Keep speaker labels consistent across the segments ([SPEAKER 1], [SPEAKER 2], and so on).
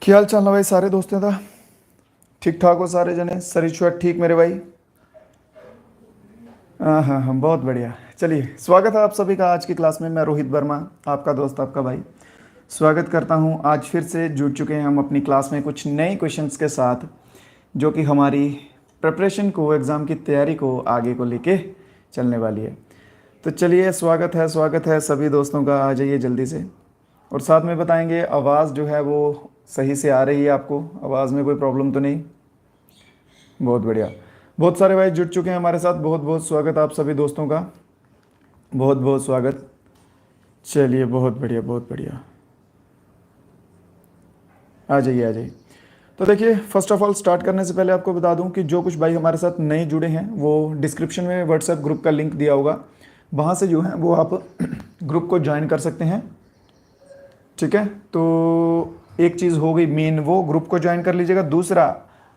[SPEAKER 1] क्या हाल चाल है भाई सारे दोस्तों का। ठीक ठाक हो सारे जने। सरिश्वर ठीक मेरे भाई। हाँ हाँ हाँ, बहुत बढ़िया। चलिए, स्वागत है आप सभी का आज की क्लास में। मैं रोहित वर्मा, आपका दोस्त, आपका भाई, स्वागत करता हूँ। आज फिर से जुड़ चुके हैं हम अपनी क्लास में कुछ नए क्वेश्चंस के साथ, जो कि हमारी प्रिपरेशन को, एग्ज़ाम की तैयारी को आगे को लेके चलने वाली है। तो चलिए, स्वागत है सभी दोस्तों का। आ जाइए जल्दी से। और साथ में बताएंगे आवाज़ जो है वो सही से आ रही है आपको, आवाज़ में कोई प्रॉब्लम तो नहीं। बहुत बढ़िया। बहुत सारे भाई जुड़ चुके हैं हमारे साथ। बहुत बहुत स्वागत आप सभी दोस्तों का, बहुत बहुत स्वागत। चलिए, बहुत बढ़िया बहुत बढ़िया। आ जाइए आ जाइए। तो देखिए, फर्स्ट ऑफ ऑल स्टार्ट करने से पहले आपको बता दूं कि जो कुछ भाई हमारे साथ नए जुड़े हैं, वो डिस्क्रिप्शन में व्हाट्सएप ग्रुप का लिंक दिया होगा, वहाँ से जो है वो आप ग्रुप को ज्वाइन कर सकते हैं। ठीक है, तो एक चीज़ हो गई मेन, वो ग्रुप को ज्वाइन कर लीजिएगा। दूसरा,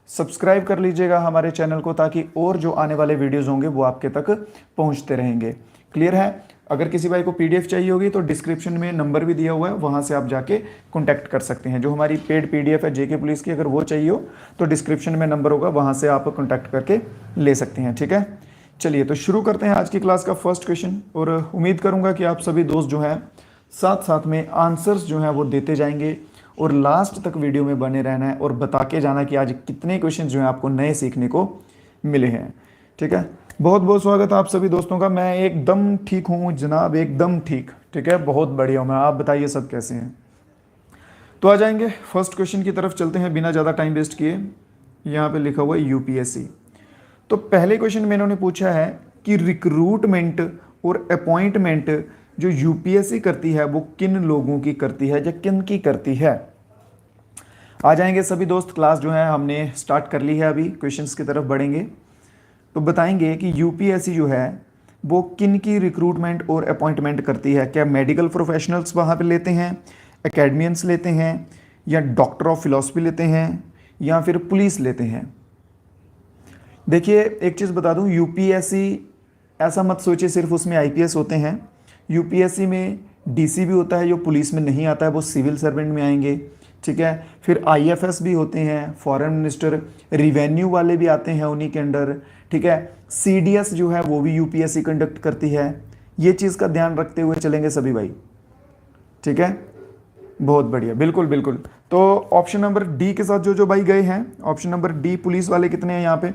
[SPEAKER 1] सब्सक्राइब कर लीजिएगा हमारे चैनल को, ताकि और जो आने वाले वीडियोस होंगे वो आपके तक पहुंचते रहेंगे। क्लियर है? अगर किसी भाई को पीडीएफ चाहिए होगी तो डिस्क्रिप्शन में नंबर भी दिया हुआ है, वहाँ से आप जाके कॉन्टैक्ट कर सकते हैं। जो हमारी पेड पीडीएफ है जेके पुलिस की, अगर वो चाहिए हो तो डिस्क्रिप्शन में नंबर होगा, वहाँ से आप कॉन्टैक्ट करके ले सकते हैं। ठीक है, चलिए तो शुरू करते हैं आज की क्लास का फर्स्ट क्वेश्चन। और उम्मीद करूँगा कि आप सभी दोस्त जो हैं साथ साथ में आंसर्स जो हैं वो देते जाएंगे, और लास्ट तक वीडियो में बने रहना है और बता के जाना कि आज कितने क्वेश्चन जो हैं आपको नए सीखने को मिले हैं। ठीक है, बहुत बहुत स्वागत है आप सभी दोस्तों का। मैं एकदम ठीक हूँ जनाब, एकदम ठीक। ठीक है, बहुत बढ़िया हूँ मैं। आप बताइए सब कैसे हैं? तो आ जाएंगे फर्स्ट क्वेश्चन की तरफ, चलते हैं बिना ज़्यादा टाइम वेस्ट किए। यहाँ पे लिखा हुआ है यूपीएससी। तो पहले क्वेश्चन में इन्होंने पूछा है कि रिक्रूटमेंट और अपॉइंटमेंट जो यूपीएससी करती है वो किन लोगों की करती है या किन की करती है। आ जाएंगे सभी दोस्त। क्लास जो है हमने स्टार्ट कर ली है, अभी क्वेश्चंस की तरफ बढ़ेंगे। तो बताएंगे कि यूपीएससी जो है वो किन की रिक्रूटमेंट और अपॉइंटमेंट करती है। क्या मेडिकल प्रोफेशनल्स वहाँ पे लेते हैं, एकेडमियंस लेते हैं, या डॉक्टर ऑफ फिलॉसफी लेते हैं, या फिर पुलिस लेते हैं। देखिए, एक चीज़ बता दूं, यूपीएससी ऐसा मत सोचिए सिर्फ उसमें आईपीएस होते हैं। यूपीएससी में डीसी भी होता है, जो पुलिस में नहीं आता है, वो सिविल सर्वेंट में आएंगे। ठीक है, फिर आईएफएस भी होते हैं, फॉरेन मिनिस्टर, रिवेन्यू वाले भी आते हैं उन्हीं के अंडर। ठीक है, सीडीएस जो है वो भी यूपीएससी कंडक्ट करती है। ये चीज़ का ध्यान रखते हुए चलेंगे सभी भाई। ठीक है, बहुत बढ़िया, बिल्कुल बिल्कुल। तो ऑप्शन नंबर डी के साथ जो जो भाई गए हैं, ऑप्शन नंबर डी, पुलिस वाले कितने हैं यहाँ पे?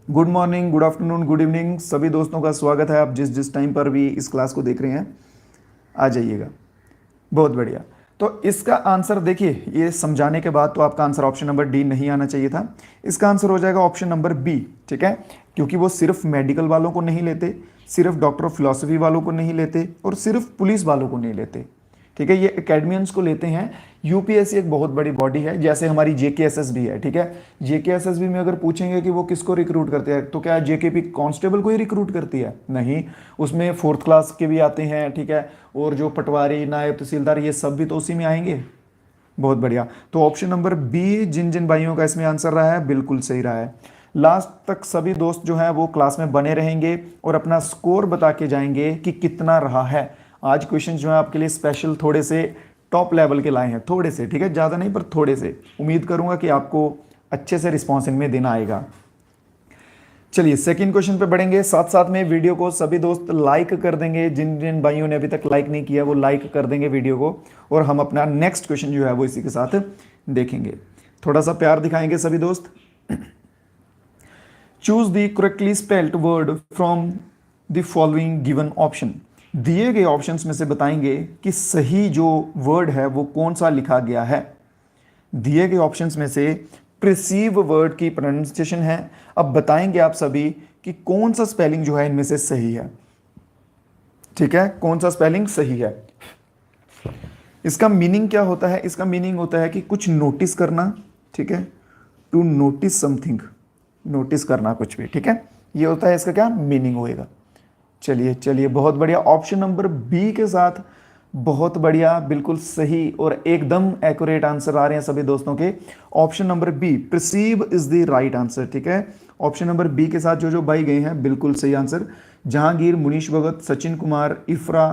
[SPEAKER 1] Good morning, good afternoon, good evening, सभी दोस्तों का स्वागत है। आप जिस जिस टाइम पर भी इस क्लास को देख रहे हैं आ जाइएगा। बहुत बढ़िया। तो इसका आंसर देखिए, ये समझाने के बाद तो आपका आंसर ऑप्शन नंबर डी नहीं आना चाहिए था। इसका आंसर हो जाएगा ऑप्शन नंबर बी। ठीक है, क्योंकि वो सिर्फ मेडिकल वालों को नहीं लेते, सिर्फ डॉक्टर ऑफ फिलॉसफी वालों को नहीं लेते, और सिर्फ पुलिस वालों को नहीं लेते। ठीक है, ये एकेडमियंस को लेते हैं। यूपीएससी एक बहुत बड़ी बॉडी है, जैसे हमारी जेकेएसएसबी है। ठीक है, जेकेएसएसबी में अगर पूछेंगे कि वो किसको रिक्रूट करते हैं, तो क्या जेकेपी कांस्टेबल को ही रिक्रूट करती है? नहीं, उसमें 4th क्लास के भी आते हैं। ठीक है, और जो पटवारी, नायब तहसीलदार, ये सब भी तो उसी में आएंगे। बहुत बढ़िया। तो ऑप्शन नंबर बी जिन जिन भाइयों का इसमें आंसर रहा है, बिल्कुल सही रहा है। लास्ट तक सभी दोस्त जो हैं वो क्लास में बने रहेंगे और अपना स्कोर बता के जाएंगे कि कितना रहा है। आज क्वेश्चन जो है आपके लिए स्पेशल थोड़े से टॉप लेवल के लाए हैं, थोड़े से। ठीक है, ज़्यादा नहीं पर थोड़े से। उम्मीद करूंगा कि आपको अच्छे से रिस्पॉन्स इनमें देना आएगा। चलिए सेकंड क्वेश्चन पे बढ़ेंगे। साथ साथ में वीडियो को सभी दोस्त लाइक कर देंगे। जिन जिन भाइयों ने अभी तक लाइक नहीं किया वो लाइक कर देंगे वीडियो को, और हम अपना नेक्स्ट क्वेश्चन जो है वो इसी के साथ देखेंगे। थोड़ा सा प्यार दिखाएंगे सभी दोस्त। Choose the correctly spelled word from the following given option. दिए गए ऑप्शंस में से बताएंगे कि सही जो वर्ड है वो कौन सा लिखा गया है। दिए गए ऑप्शंस में से प्रिसीव वर्ड की प्रोनाउंसिएशन है। अब बताएंगे आप सभी कि कौन सा स्पेलिंग जो है इनमें से सही है। ठीक है, कौन सा स्पेलिंग सही है। इसका मीनिंग क्या होता है? इसका मीनिंग होता है कि कुछ नोटिस करना। ठीक है, टू नोटिस समथिंग, नोटिस करना कुछ भी। ठीक है, ये होता है इसका क्या मीनिंग होएगा। चलिए चलिए, बहुत बढ़िया। ऑप्शन नंबर बी के साथ बहुत बढ़िया, बिल्कुल सही और एकदम एक्यूरेट आंसर आ रहे हैं सभी दोस्तों के। Option number B, perceive is the right answer. ठीक है, ऑप्शन नंबर बी के साथ जो जो भाई गए हैं बिल्कुल सही आंसर। जहांगीर, मुनीश भगत, सचिन कुमार, इफ्रा,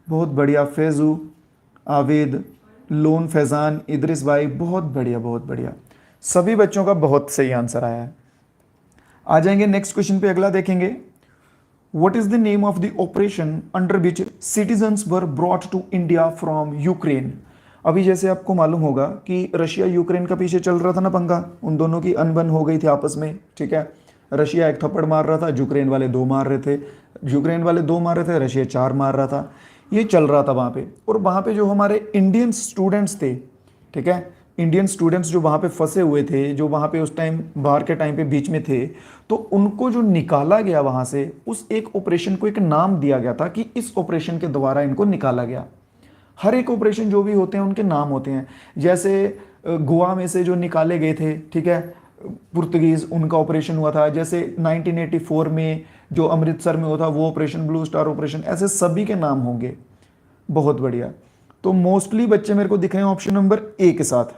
[SPEAKER 1] बहुत बढ़िया, फैजू, आवेद, लोन फैजान, इदरिस भाई, बहुत बढ़िया बहुत बढ़िया। सभी बच्चों का बहुत सही आंसर आया है। आ जाएंगे नेक्स्ट क्वेश्चन पे, अगला देखेंगे। What is the name of the operation under which citizens were brought to India from Ukraine? अभी जैसे आपको मालूम होगा कि रशिया यूक्रेन का पीछे चल रहा था ना पंगा, उन दोनों की अनबन हो गई थी आपस में, ठीक है। रशिया एक थप्पड़ मार रहा था, यूक्रेन वाले दो मार रहे थे, यूक्रेन वाले दो मार रहे थे, रशिया चार मार रहा था। ये चल रहा था वहाँ पे, और वहाँ पे जो हमारे इंडियन स्टूडेंट्स थे, ठीक है, इंडियन स्टूडेंट्स जो वहाँ पे फंसे हुए थे, जो वहाँ पे उस टाइम बाहर के टाइम पे बीच में थे, तो उनको जो निकाला गया वहाँ से, उस एक ऑपरेशन को एक नाम दिया गया था कि इस ऑपरेशन के द्वारा इनको निकाला गया। हर एक ऑपरेशन जो भी होते हैं उनके नाम होते हैं। जैसे गोवा में से जो निकाले गए थे, ठीक है, पुर्तगीज, उनका ऑपरेशन हुआ था। जैसे 1984 में जो अमृतसर में हुआ था वो ऑपरेशन, ब्लू स्टार ऑपरेशन, ऐसे सभी के नाम होंगे। बहुत बढ़िया। तो मोस्टली बच्चे मेरे को दिख रहे हैं ऑप्शन नंबर ए के साथ,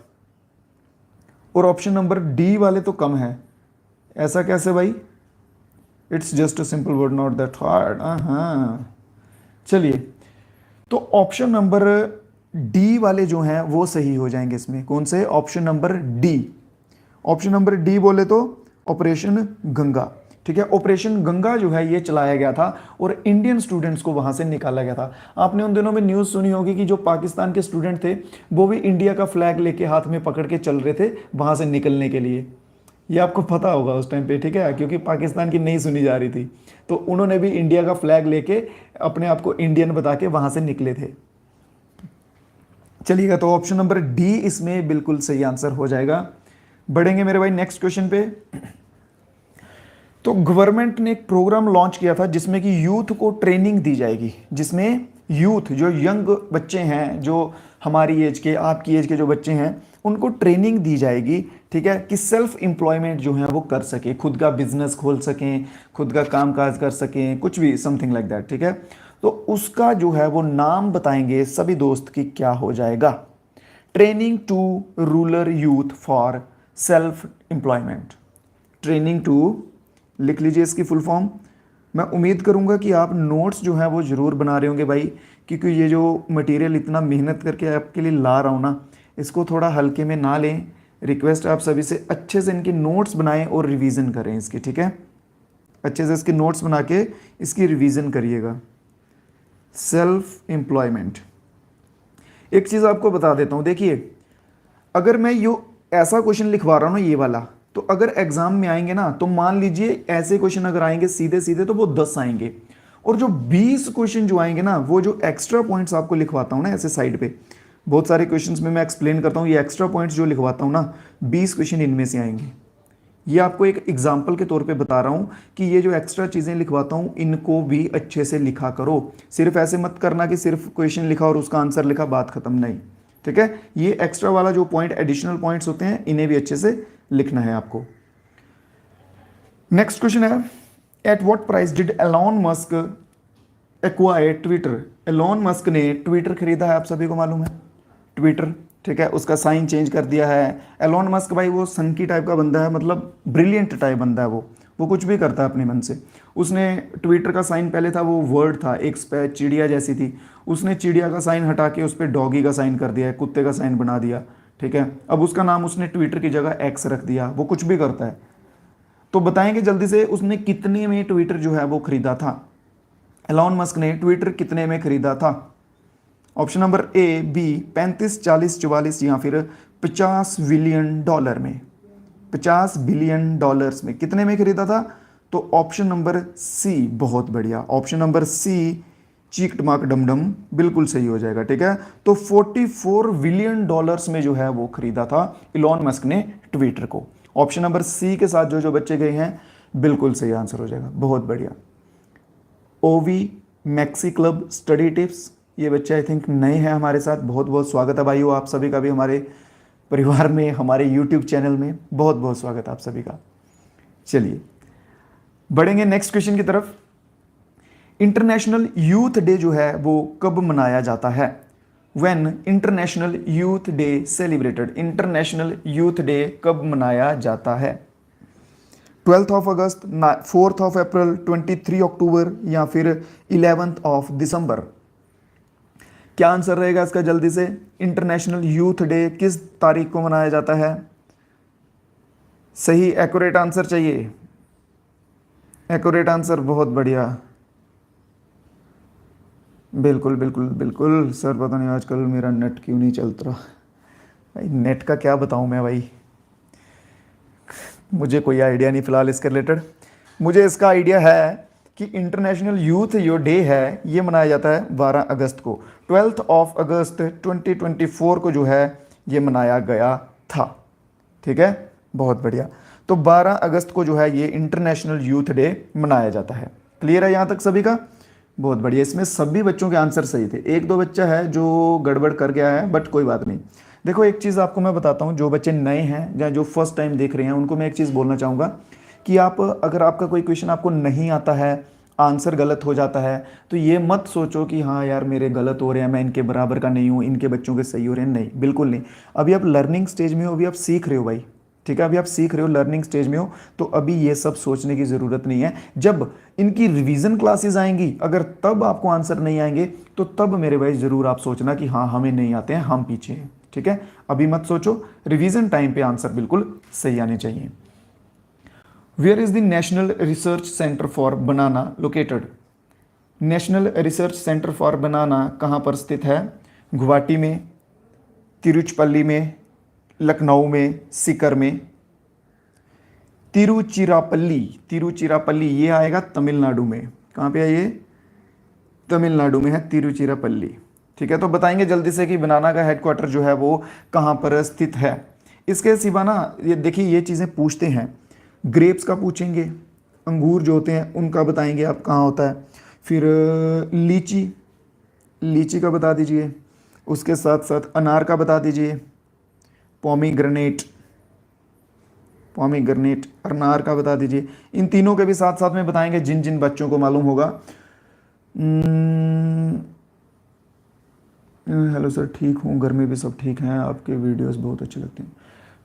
[SPEAKER 1] और ऑप्शन नंबर डी वाले तो कम है। ऐसा कैसे भाई? It's just a simple word, not that hard. हाँ, चलिए, तो ऑप्शन नंबर डी वाले जो हैं वो सही हो जाएंगे इसमें। कौन से? Option number D. Option number D बोले तो ऑपरेशन गंगा, ठीक है। ऑपरेशन गंगा जो है ये चलाया गया था और इंडियन स्टूडेंट्स को वहां से निकाला गया था। आपने उन दिनों में न्यूज़ सुनी होगी कि जो पाकिस्तान के स्टूडेंट थे वो भी इंडिया का फ्लैग लेके हाथ में पकड़ के चल रहे थे वहां से निकलने के लिए। ये आपको पता होगा उस टाइम पे, ठीक है, क्योंकि पाकिस्तान की नहीं सुनी जा रही थी, तो उन्होंने भी इंडिया का फ्लैग लेके अपने आप को इंडियन बता के वहां से निकले थे। चलिएगा, तो ऑप्शन नंबर डी इसमें बिल्कुल सही आंसर हो जाएगा। बढ़ेंगे मेरे भाई नेक्स्ट क्वेश्चन पे। तो गवर्नमेंट ने एक प्रोग्राम लॉन्च किया था जिसमें कि यूथ को ट्रेनिंग दी जाएगी, जिसमें यूथ जो यंग बच्चे हैं, जो हमारी एज के, आपकी एज के जो बच्चे हैं, उनको ट्रेनिंग दी जाएगी, ठीक है, कि सेल्फ एम्प्लॉयमेंट जो है वो कर सके, खुद का बिजनेस खोल सकें, खुद का काम काज कर सकें, कुछ भी समथिंग लाइक दैट, ठीक है। तो उसका जो है वो नाम बताएंगे सभी दोस्त कि क्या हो जाएगा। Training to rural youth for self employment. Training to, लिख लीजिए इसकी फुल फॉर्म। मैं उम्मीद करूंगा कि आप नोट्स जो है वो ज़रूर बना रहे होंगे भाई, क्योंकि ये जो मटेरियल इतना मेहनत करके आपके लिए ला रहा हूँ ना, इसको थोड़ा हल्के में ना लें। रिक्वेस्ट आप सभी से, अच्छे से इनके नोट्स बनाएं और रिवीजन करें इसकी, ठीक है। अच्छे से इसके नोट्स बना के इसकी रिवीजन करिएगा। सेल्फ एम्प्लॉयमेंट, एक चीज़ आपको बता देता हूँ, देखिए, अगर मैं यो ऐसा क्वेश्चन लिखवा रहा हूँ ना, ये वाला, तो अगर एग्जाम में आएंगे ना, तो मान लीजिए ऐसे क्वेश्चन अगर आएंगे सीधे सीधे तो वो 10 आएंगे, और जो 20 क्वेश्चन जो आएंगे ना, वो जो एक्स्ट्रा पॉइंट्स आपको लिखवाता हूँ ना ऐसे साइड पे, बहुत सारे क्वेश्चंस में मैं एक्सप्लेन करता हूँ, ये एक्स्ट्रा पॉइंट्स जो लिखवाता हूँ ना, 20 क्वेश्चन इनमें से आएंगे। ये आपको एक एग्जाम्पल के तौर पे बता रहा हूँ कि ये जो एक्स्ट्रा चीज़ें लिखवाता हूँ इनको भी अच्छे से लिखा करो। सिर्फ ऐसे मत करना कि सिर्फ क्वेश्चन लिखा और उसका आंसर लिखा, बात खत्म, नहीं, ठीक है। ये एक्स्ट्रा वाला जो पॉइंट, एडिशनल पॉइंट्स होते हैं, इन्हें भी अच्छे से लिखना है आपको। नेक्स्ट क्वेश्चन है, at what price did Elon Musk acquire Twitter. Elon Musk ने ट्विटर खरीदा है, आप सभी को मालूम है ट्विटर, ठीक है। उसका साइन चेंज कर दिया है। एलॉन मस्क भाई वो सनकी टाइप का बंदा है, मतलब ब्रिलियंट टाइप बंदा है वो कुछ भी करता है अपने मन से। उसने ट्विटर का साइन, पहले था वो वर्ड था, एक चिड़िया जैसी थी, उसने चिड़िया का साइन हटा के उस पर डॉगी का साइन कर दिया है, कुत्ते का साइन बना दिया, ठीक है। अब उसका नाम उसने ट्विटर की जगह एक्स रख दिया। वो कुछ भी करता है। तो बताएंगे जल्दी से, उसने कितने में ट्विटर जो है वो खरीदा था? एलॉन मस्क ने ट्विटर कितने में खरीदा था? ऑप्शन नंबर ए, बी 35, 40, 44 या फिर 50 बिलियन डॉलर में। 50 बिलियन डॉलर्स में कितने में खरीदा था? तो ऑप्शन नंबर सी, बहुत बढ़िया, ऑप्शन नंबर सी, चीक टमाक डमडम, बिल्कुल सही हो जाएगा, ठीक है। तो 44 बिलियन डॉलर्स में जो है वो खरीदा था एलॉन मस्क ने ट्विटर को। ऑप्शन नंबर सी के साथ जो बच्चे गए हैं, बिल्कुल सही आंसर हो जाएगा, बहुत बढ़िया। ओवी मैक्सी क्लब स्टडी टिप्स, ये बच्चे आई थिंक नए हैं हमारे साथ, बहुत बहुत स्वागत है भाइयों आप सभी का भी हमारे परिवार में, हमारे यूट्यूब चैनल में, बहुत बहुत स्वागत है आप सभी का। चलिए बढ़ेंगे नेक्स्ट क्वेश्चन की तरफ। इंटरनेशनल यूथ डे जो है वो कब मनाया जाता है? When international youth day celebrated. International youth day कब मनाया जाता है? 12th of August, 4th of April, 23 अक्टूबर या फिर 11th ऑफ दिसंबर। क्या आंसर रहेगा इसका जल्दी से? इंटरनेशनल यूथ डे किस तारीख को मनाया जाता है? सही एक्यूरेट आंसर चाहिए, एक्यूरेट आंसर, बहुत बढ़िया, बिल्कुल बिल्कुल बिल्कुल। सर पता नहीं आजकल मेरा नेट क्यों नहीं चलता रहा भाई, नेट का क्या बताऊं मैं भाई, मुझे कोई आइडिया नहीं फ़िलहाल इसके रिलेटेड। मुझे इसका आइडिया है कि इंटरनेशनल यूथ जो डे है ये मनाया जाता है 12 अगस्त को, 12 अगस्त 2024 को जो है ये मनाया गया था। ठीक है, बहुत बढ़िया। तो 12 अगस्त को जो है ये इंटरनेशनल यूथ डे मनाया जाता है। क्लियर है यहाँ तक सभी का? बहुत बढ़िया। इसमें सभी बच्चों के आंसर सही थे, एक दो बच्चा है जो गड़बड़ कर गया है, बट कोई बात नहीं। देखो एक चीज़ आपको मैं बताता हूँ, जो बच्चे नए हैं या जो फर्स्ट टाइम देख रहे हैं उनको मैं एक चीज़ बोलना चाहूँगा कि आप अगर आपका कोई क्वेश्चन आपको नहीं आता है, आंसर गलत हो जाता है, तो ये मत सोचो कि हाँ यार मेरे गलत हो रहे हैं, मैं इनके बराबर का नहीं हूँ, इनके बच्चों के सही हो रहे हैं। नहीं, बिल्कुल नहीं। अभी आप लर्निंग स्टेज में हो, अभी आप सीख रहे हो भाई। ठीक है, अभी आप सीख रहे हो, लर्निंग स्टेज में हो, तो अभी ये सब सोचने की ज़रूरत नहीं है। जब इनकी रिवीजन क्लासेस आएंगी, अगर तब आपको आंसर नहीं आएंगे तो तब मेरे भाई ज़रूर आप सोचना कि हाँ हमें नहीं आते हैं, हम पीछे हैं। ठीक है, अभी मत सोचो, रिवीजन टाइम पे आंसर बिल्कुल सही आने चाहिए। Where is the national research centre for banana located? National research centre for banana कहाँ पर स्थित है? गुवाहाटी में, तिरुचिरापल्ली में, लखनऊ में, सीकर में? तिरुचिरापल्ली, तिरुचिरापल्ली ये आएगा तमिलनाडु में। कहाँ पे है ये? तमिलनाडु में है तिरुचिरापल्ली। ठीक है, तो बताएंगे जल्दी से कि बनाना का हेडक्वार्टर जो है वो कहाँ पर स्थित है। इसके सिवा ना ये देखिए ये चीज़ें पूछते हैं, ग्रेप्स का पूछेंगे, अंगूर जो होते हैं उनका बताएंगे आप कहाँ होता है, फिर लीची, लीची का बता दीजिए, उसके साथ साथ अनार का बता दीजिए, पोमीग्रेनेट, पोमीग्रेनेट, अनार का बता दीजिए। इन तीनों के भी साथ साथ में बताएंगे जिन जिन बच्चों को मालूम होगा। हेलो सर, ठीक हूँ, घर में भी सब ठीक हैं, आपके वीडियोस बहुत अच्छे लगते हैं।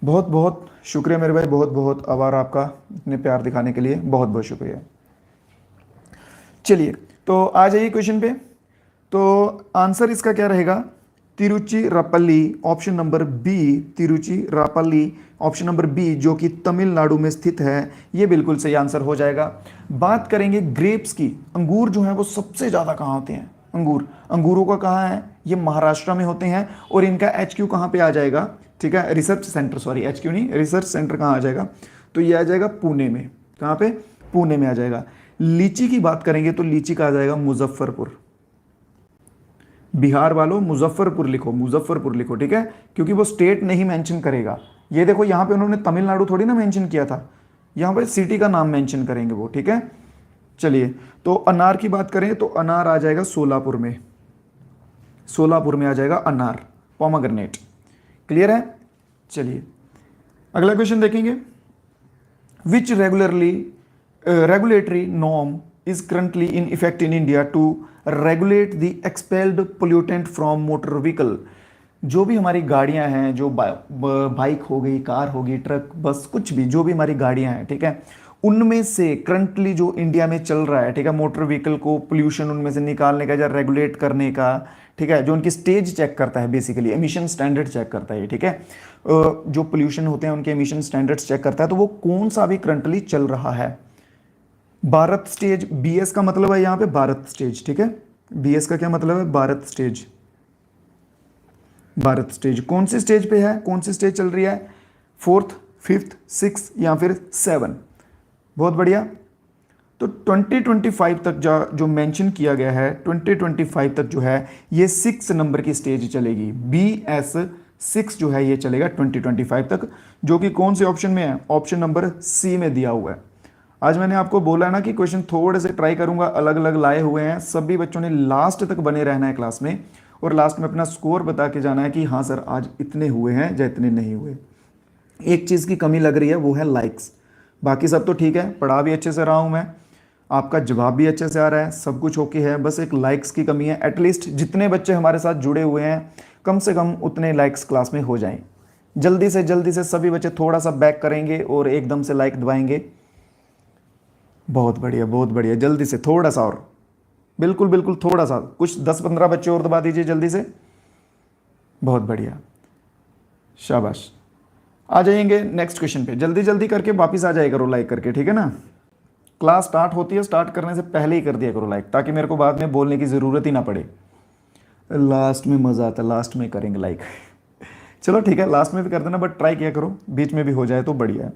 [SPEAKER 1] बहुत बहुत शुक्रिया मेरे भाई, बहुत बहुत आभार आपका इतने प्यार दिखाने के लिए, बहुत बहुत शुक्रिया। चलिए तो आ जाइए क्वेश्चन पे। तो आंसर इसका क्या रहेगा? Tiruchirappalli, option number B, Tiruchirappalli option number B, जो कि तमिलनाडु में स्थित है, ये बिल्कुल सही आंसर हो जाएगा। बात करेंगे ग्रेप्स की, अंगूर जो है वो सबसे ज़्यादा कहाँ होते हैं? अंगूर, अंगूरों का कहाँ है? ये महाराष्ट्र में होते हैं, और इनका HQ कहाँ पे आ जाएगा? ठीक है, रिसर्च सेंटर, सॉरी HQ नहीं, रिसर्च सेंटर कहाँ आ जाएगा? तो ये आ जाएगा पुणे में। कहाँ पे? पुणे में आ जाएगा। लीची की बात करेंगे तो लीची का आ जाएगा मुजफ्फरपुर। बिहार वालों मुजफ्फरपुर लिखो, मुजफ्फरपुर लिखो, ठीक है, क्योंकि वो स्टेट नहीं मेंशन करेगा। ये देखो यहाँ पे उन्होंने तमिलनाडु थोड़ी ना मेंशन किया था, यहाँ पे सिटी का नाम मेंशन करेंगे वो। ठीक है, चलिए तो अनार की बात करें तो अनार आ जाएगा सोलापुर में, सोलापुर में आ जाएगा अनार, पोमेग्रेनेट। क्लियर है? चलिए अगला क्वेश्चन देखेंगे। Which regulatory norm is currently in effect in India to regulate the expelled pollutant from motor vehicle? जो भी हमारी गाड़ियां हैं, जो बाइक हो गई, कार होगी, ट्रक, बस, कुछ भी जो भी हमारी गाड़ियां हैं, ठीक है, उनमें से करंटली जो इंडिया में चल रहा है, ठीक है, मोटर व्हीकल को पोल्यूशन उनमें से निकालने का या रेगुलेट करने का, ठीक है, जो उनकी स्टेज चेक करता है, बेसिकली एमिशन स्टैंडर्ड चेक करता है, ठीक है, जो पोल्यूशन होते हैं उनके एमिशन स्टैंडर्ड्स चेक करता है, तो वो कौन सा भी करंटली चल रहा है? भारत स्टेज, BS का मतलब है यहाँ पे भारत स्टेज। ठीक है, BS का क्या मतलब है? भारत स्टेज। भारत स्टेज कौन सी स्टेज पे है? कौन सी स्टेज चल रही है? 4th, 5th, 6th या फिर 7? बहुत बढ़िया। तो 2025 तक जो मेंशन किया गया है, 2025 तक जो है ये 6 नंबर की स्टेज चलेगी। BS 6 जो है ये चलेगा 2025 तक, जो कि कौन से ऑप्शन में है? ऑप्शन नंबर C में दिया हुआ है। आज मैंने आपको बोला ना कि क्वेश्चन थोड़े से ट्राई करूंगा, अलग अलग लाए हुए हैं, सभी बच्चों ने लास्ट तक बने रहना है क्लास में, और लास्ट में अपना स्कोर बता के जाना है कि हाँ सर आज इतने हुए हैं या इतने नहीं हुए। एक चीज़ की कमी लग रही है, वो है लाइक्स। बाकी सब तो ठीक है, पढ़ा भी अच्छे से रहा हूँ मैं, आपका जवाब भी अच्छे से आ रहा है, सब कुछ ओके है, बस एक लाइक्स की कमी है। एटलीस्ट जितने बच्चे हमारे साथ जुड़े हुए हैं, कम से कम उतने लाइक्स क्लास में हो जाएं। जल्दी से सभी बच्चे थोड़ा सा बैक करेंगे और एकदम से लाइक दबाएंगे। बहुत बढ़िया, बहुत बढ़िया, जल्दी से थोड़ा सा और, बिल्कुल बिल्कुल, थोड़ा सा कुछ 10-15 बच्चे और दबा दीजिए जल्दी से। बहुत बढ़िया, शाबाश। आ जाएंगे नेक्स्ट क्वेश्चन पे, जल्दी जल्दी करके वापिस आ जाएगा करो लाइक करके, ठीक है ना। क्लास स्टार्ट होती है, स्टार्ट करने से पहले ही कर दिया करो लाइक, ताकि मेरे को बाद में बोलने की ज़रूरत ही ना पड़े। लास्ट में मज़ा आता है, लास्ट में करेंगे लाइक। चलो ठीक है, लास्ट में भी कर देना, बट ट्राई किया करो बीच में भी हो जाए तो बढ़िया है।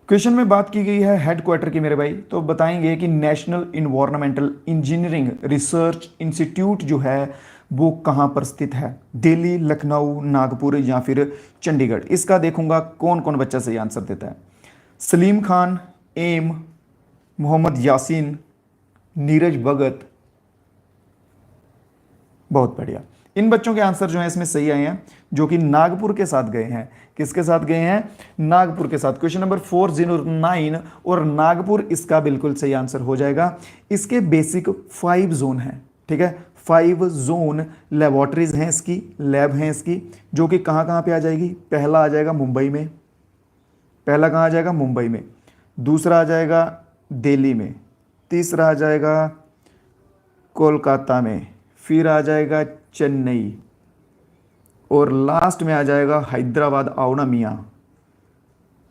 [SPEAKER 1] क्वेश्चन में बात की गई है हेडक्वार्टर की मेरे भाई, तो बताएंगे कि national environmental engineering research institute जो है वो कहाँ पर स्थित है। दिल्ली, लखनऊ, नागपुर या फिर चंडीगढ़। इसका देखूंगा कौन कौन बच्चा सही आंसर देता है। सलीम खान, एम, मोहम्मद यासीन, नीरज भगत। बहुत बढ़िया, इन बच्चों के आंसर जो है इसमें सही आए हैं, जो कि नागपुर के साथ गए हैं। किसके साथ गए हैं? नागपुर के साथ। क्वेश्चन नंबर 409 और नागपुर इसका बिल्कुल सही आंसर हो जाएगा। इसके बेसिक 5 जोन हैं, ठीक है, 5 जोन लेबोरेटरीज हैं इसकी, लैब हैं इसकी, जो कि कहाँ कहाँ पे आ जाएगी। पहला आ जाएगा मुंबई में, पहला कहाँ आ जाएगा? मुंबई में। दूसरा आ जाएगा दिल्ली में, तीसरा आ जाएगा कोलकाता में, फिर आ जाएगा चेन्नई, और लास्ट में आ जाएगा हैदराबाद। आओ ना मियाँ,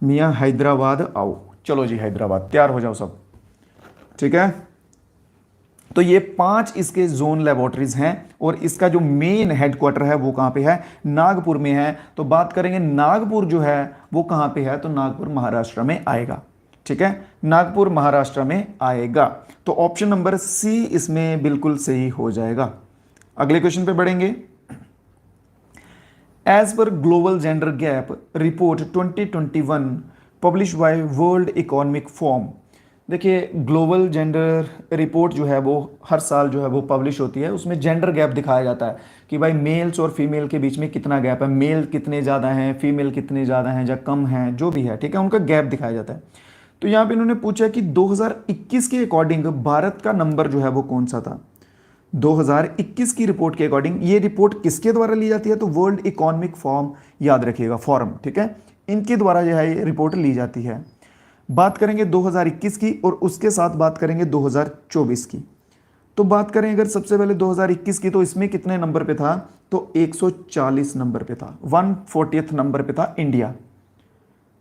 [SPEAKER 1] मियाँ हैदराबाद आओ। चलो जी हैदराबाद, तैयार हो जाओ सब, ठीक है। तो ये 5 इसके जोन लेबोरेटरीज हैं, और इसका जो मेन हेडक्वार्टर है वो कहाँ पे है? नागपुर में है। तो बात करेंगे नागपुर जो है वो कहाँ पे है, तो नागपुर महाराष्ट्र में आएगा, ठीक है, नागपुर महाराष्ट्र में आएगा। तो ऑप्शन नंबर सी इसमें बिल्कुल सही हो जाएगा। अगले क्वेश्चन पे बढ़ेंगे। As per global gender gap report 2021 publish by World Economic Forum. देखिए ग्लोबल जेंडर रिपोर्ट जो है वो हर साल जो है वो पब्लिश होती है। उसमें जेंडर गैप दिखाया जाता है कि भाई मेल्स और फीमेल के बीच में कितना गैप है, मेल कितने ज़्यादा हैं, फीमेल कितने ज़्यादा हैं या कम हैं, जो भी है, ठीक है, उनका गैप दिखाया जाता है। तो यहाँ पे इन्होंने पूछा कि 2021 के अकॉर्डिंग भारत का नंबर जो है वो कौन सा था। 2021 की रिपोर्ट के अकॉर्डिंग ये रिपोर्ट किसके द्वारा ली जाती है, तो वर्ल्ड इकोनॉमिक फोरम, याद रखिएगा फोरम, ठीक है, इनके द्वारा जो है ये रिपोर्ट ली जाती है। बात करेंगे 2021 की, और उसके साथ बात करेंगे 2024 की। तो बात करें अगर सबसे पहले 2021 की, तो इसमें कितने नंबर पे था, तो 140 नंबर पे था, 140th नंबर पे था इंडिया।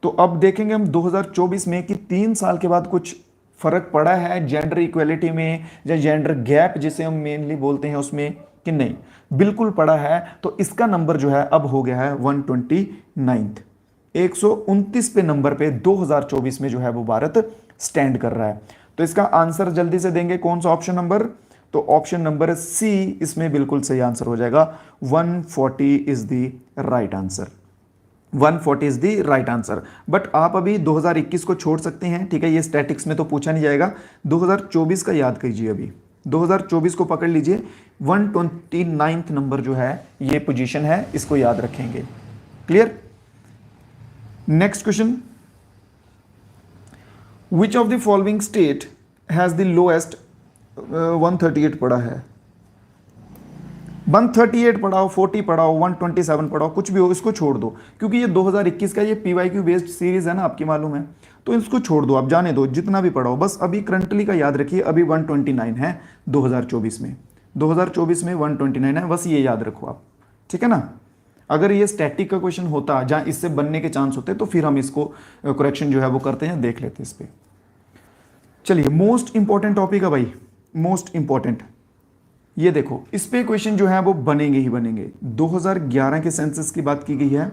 [SPEAKER 1] तो अब देखेंगे हम 2024 में कि 3 साल के बाद कुछ फर्क पड़ा है जेंडर इक्वेलिटी में या जेंडर गैप जिसे हम मेनली बोलते हैं उसमें, कि नहीं, बिल्कुल पड़ा है। तो इसका नंबर जो है अब हो गया है 129, 129 पे नंबर पे 2024 में जो है वो भारत स्टैंड कर रहा है। तो इसका आंसर जल्दी से देंगे कौन सा ऑप्शन नंबर, तो ऑप्शन नंबर सी इसमें बिल्कुल सही आंसर हो जाएगा। 140 is the right answer, 140 is the right answer. But आप अभी 2021 को छोड़ सकते हैं, ठीक है, ये स्टैटिक्स में तो पूछा नहीं जाएगा। 2024 का याद कीजिए, अभी 2024 को पकड़ लीजिए। 129 नंबर जो है ये पोजीशन है, इसको याद रखेंगे। Clear. Next question, which of the following state has the lowest 138 पढ़ा है, 138 पढ़ाओ, 40 पढ़ाओ, 127 पढ़ाओ, कुछ भी हो, इसको छोड़ दो, क्योंकि ये 2021 का ये PYQ बेस्ड सीरीज है ना, आपकी मालूम है, तो इसको छोड़ दो, आप जाने दो, जितना भी पढ़ाओ, बस अभी करंटली का याद रखिए। अभी 129 है 2024 में, 2024 में 129 है, बस ये याद रखो आप, ठीक है ना। अगर ये स्टैटिक का क्वेश्चन होता जहाँ इससे बनने के चांस होते, तो फिर हम इसको करेक्शन जो है वो करते हैं, देख लेते हैं इस पर। चलिए मोस्ट इंपॉर्टेंट टॉपिक है भाई, मोस्ट इंपॉर्टेंट, ये देखो, इस पे क्वेश्चन जो है वो बनेंगे ही बनेंगे। 2011 के सेंसस की बात की गई है,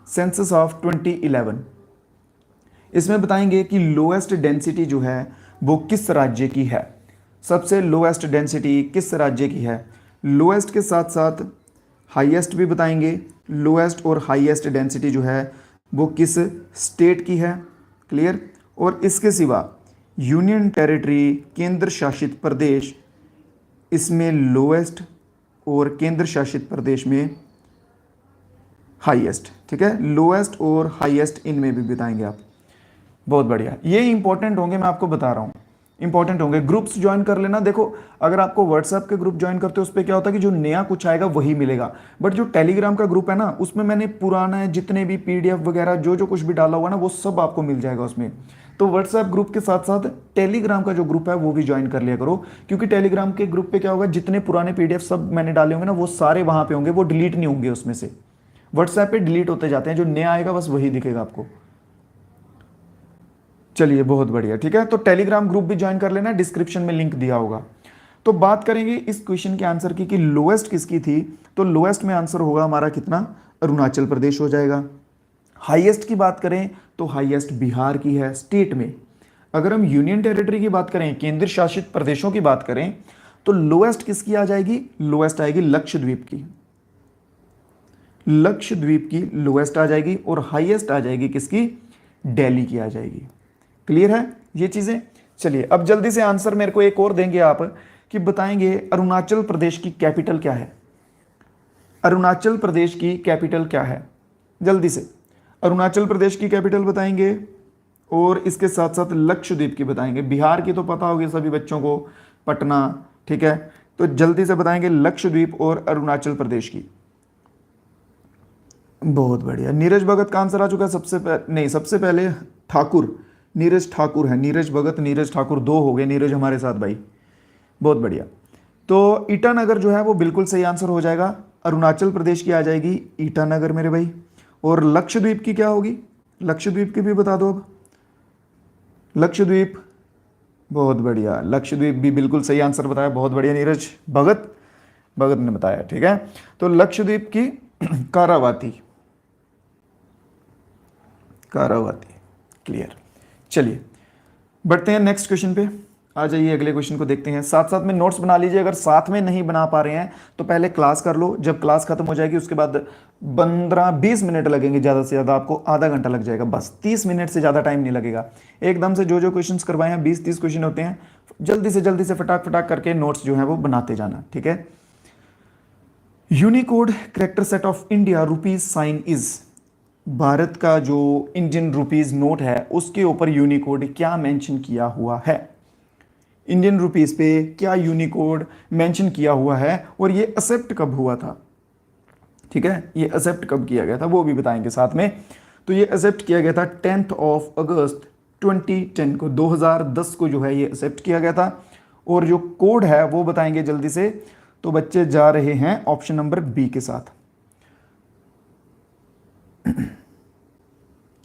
[SPEAKER 1] सेंसस ऑफ 2011। इसमें बताएंगे कि लोएस्ट डेंसिटी जो है वो किस राज्य की है, सबसे लोएस्ट डेंसिटी किस राज्य की है। लोएस्ट के साथ साथ हाईएस्ट भी बताएंगे, लोएस्ट और हाईएस्ट डेंसिटी जो है वो किस स्टेट की है। क्लियर। और इसके सिवा यूनियन टेरिटरी, केंद्र शासित प्रदेश, इसमें लोएस्ट और केंद्र शासित प्रदेश में हाईएस्ट, ठीक है, लोएस्ट और हाईएस्ट इनमें भी बताएंगे आप। बहुत बढ़िया, ये इंपॉर्टेंट होंगे, मैं आपको बता रहा हूँ, इंपॉर्टेंट होंगे। ग्रुप्स ज्वाइन कर लेना। देखो अगर आपको व्हाट्सएप के ग्रुप ज्वाइन करते हो, उस पर क्या होता है कि जो नया कुछ आएगा वही मिलेगा, बट जो टेलीग्राम का ग्रुप है ना, उसमें मैंने पुराना जितने भी PDF वगैरह जो जो कुछ भी डाला हुआ ना, वो सब आपको मिल जाएगा उसमें। तो व्हाट्सएप ग्रुप के साथ साथ टेलीग्राम का जो ग्रुप है वो भी ज्वाइन कर लिया करो, क्योंकि टेलीग्राम के ग्रुप पे क्या होगा, जितने पुराने पीडीएफ सब मैंने डाले होंगे ना वो सारे वहां पे होंगे, वो डिलीट नहीं होंगे उसमें से। व्हाट्सएप पे डिलीट होते जाते हैं, जो नया आएगा बस वही दिखेगा आपको। चलिए बहुत बढ़िया, ठीक है। तो टेलीग्राम ग्रुप भी ज्वाइन कर लेना, डिस्क्रिप्शन में लिंक दिया होगा। तो बात करेंगे इस क्वेश्चन के आंसर की कि लोएस्ट किसकी थी, तो लोएस्ट में आंसर होगा हमारा कितना, अरुणाचल प्रदेश हो जाएगा। हाईएस्ट की बात करें तो हाईएस्ट बिहार की है स्टेट में। अगर हम यूनियन टेरिटरी की बात करें, केंद्र शासित प्रदेशों की बात करें, तो लोएस्ट किसकी आ जाएगी, लोएस्ट आएगी लक्षद्वीप की। लक्षद्वीप की लोएस्ट आ जाएगी और हाईएस्ट आ जाएगी किसकी, दिल्ली की आ जाएगी। क्लियर है ये चीजें। चलिए अब जल्दी से आंसर मेरे को एक और देंगे आप कि बताएंगे अरुणाचल प्रदेश की कैपिटल क्या है। अरुणाचल प्रदेश की कैपिटल क्या है, जल्दी से अरुणाचल प्रदेश की कैपिटल बताएंगे और इसके साथ साथ लक्षद्वीप की बताएंगे। बिहार की तो पता होगी सभी बच्चों को, पटना, ठीक है। तो जल्दी से बताएंगे लक्षद्वीप और अरुणाचल प्रदेश की। बहुत बढ़िया, नीरज भगत का आंसर आ चुका है। सबसे पहले ठाकुर, नीरज ठाकुर है। नीरज भगत, नीरज ठाकुर, दो हो गए नीरज हमारे साथ भाई, बहुत बढ़िया। तो ईटानगर जो है वो बिल्कुल सही आंसर हो जाएगा। अरुणाचल प्रदेश की आ जाएगी ईटानगर मेरे भाई। और लक्षद्वीप की क्या होगी, लक्षद्वीप की भी बता दो अब। लक्षद्वीप, बहुत बढ़िया, लक्षद्वीप भी बिल्कुल सही आंसर बताया, बहुत बढ़िया नीरज भगत ने बताया, ठीक है। तो लक्षद्वीप की कारावाती, क्लियर। चलिए बढ़ते हैं नेक्स्ट क्वेश्चन पे, आ जाइए अगले क्वेश्चन को देखते हैं। साथ साथ में नोट्स बना लीजिए, अगर साथ में नहीं बना पा रहे हैं तो पहले क्लास कर लो, जब क्लास खत्म हो जाएगी उसके बाद 15-20 मिनट लगेंगे, ज़्यादा से ज़्यादा आपको आधा घंटा लग जाएगा बस, 30 मिनट से ज़्यादा टाइम नहीं लगेगा। एकदम से जो क्वेश्चंस करवाए हैं 20-30 क्वेश्चन होते हैं, जल्दी से फटाक करके नोट्स जो है वो बनाते जाना, ठीक है। Unicode character set of India rupees sign is, Bharat का जो इंडियन रुपीज नोट है उसके ऊपर यूनिकोड क्या मेंशन किया हुआ है, इंडियन रुपीज पे क्या यूनिकोड मेंशन किया हुआ है और ये एक्सेप्ट कब हुआ था, ठीक है। ये एक्सेप्ट कब किया गया था वो भी बताएंगे साथ में। तो ये एक्सेप्ट किया गया था 10 अगस्त 2010 को, 2010 को जो है ये एक्सेप्ट किया गया था। और जो कोड है वो बताएंगे जल्दी से। तो बच्चे जा रहे हैं ऑप्शन नंबर बी के साथ,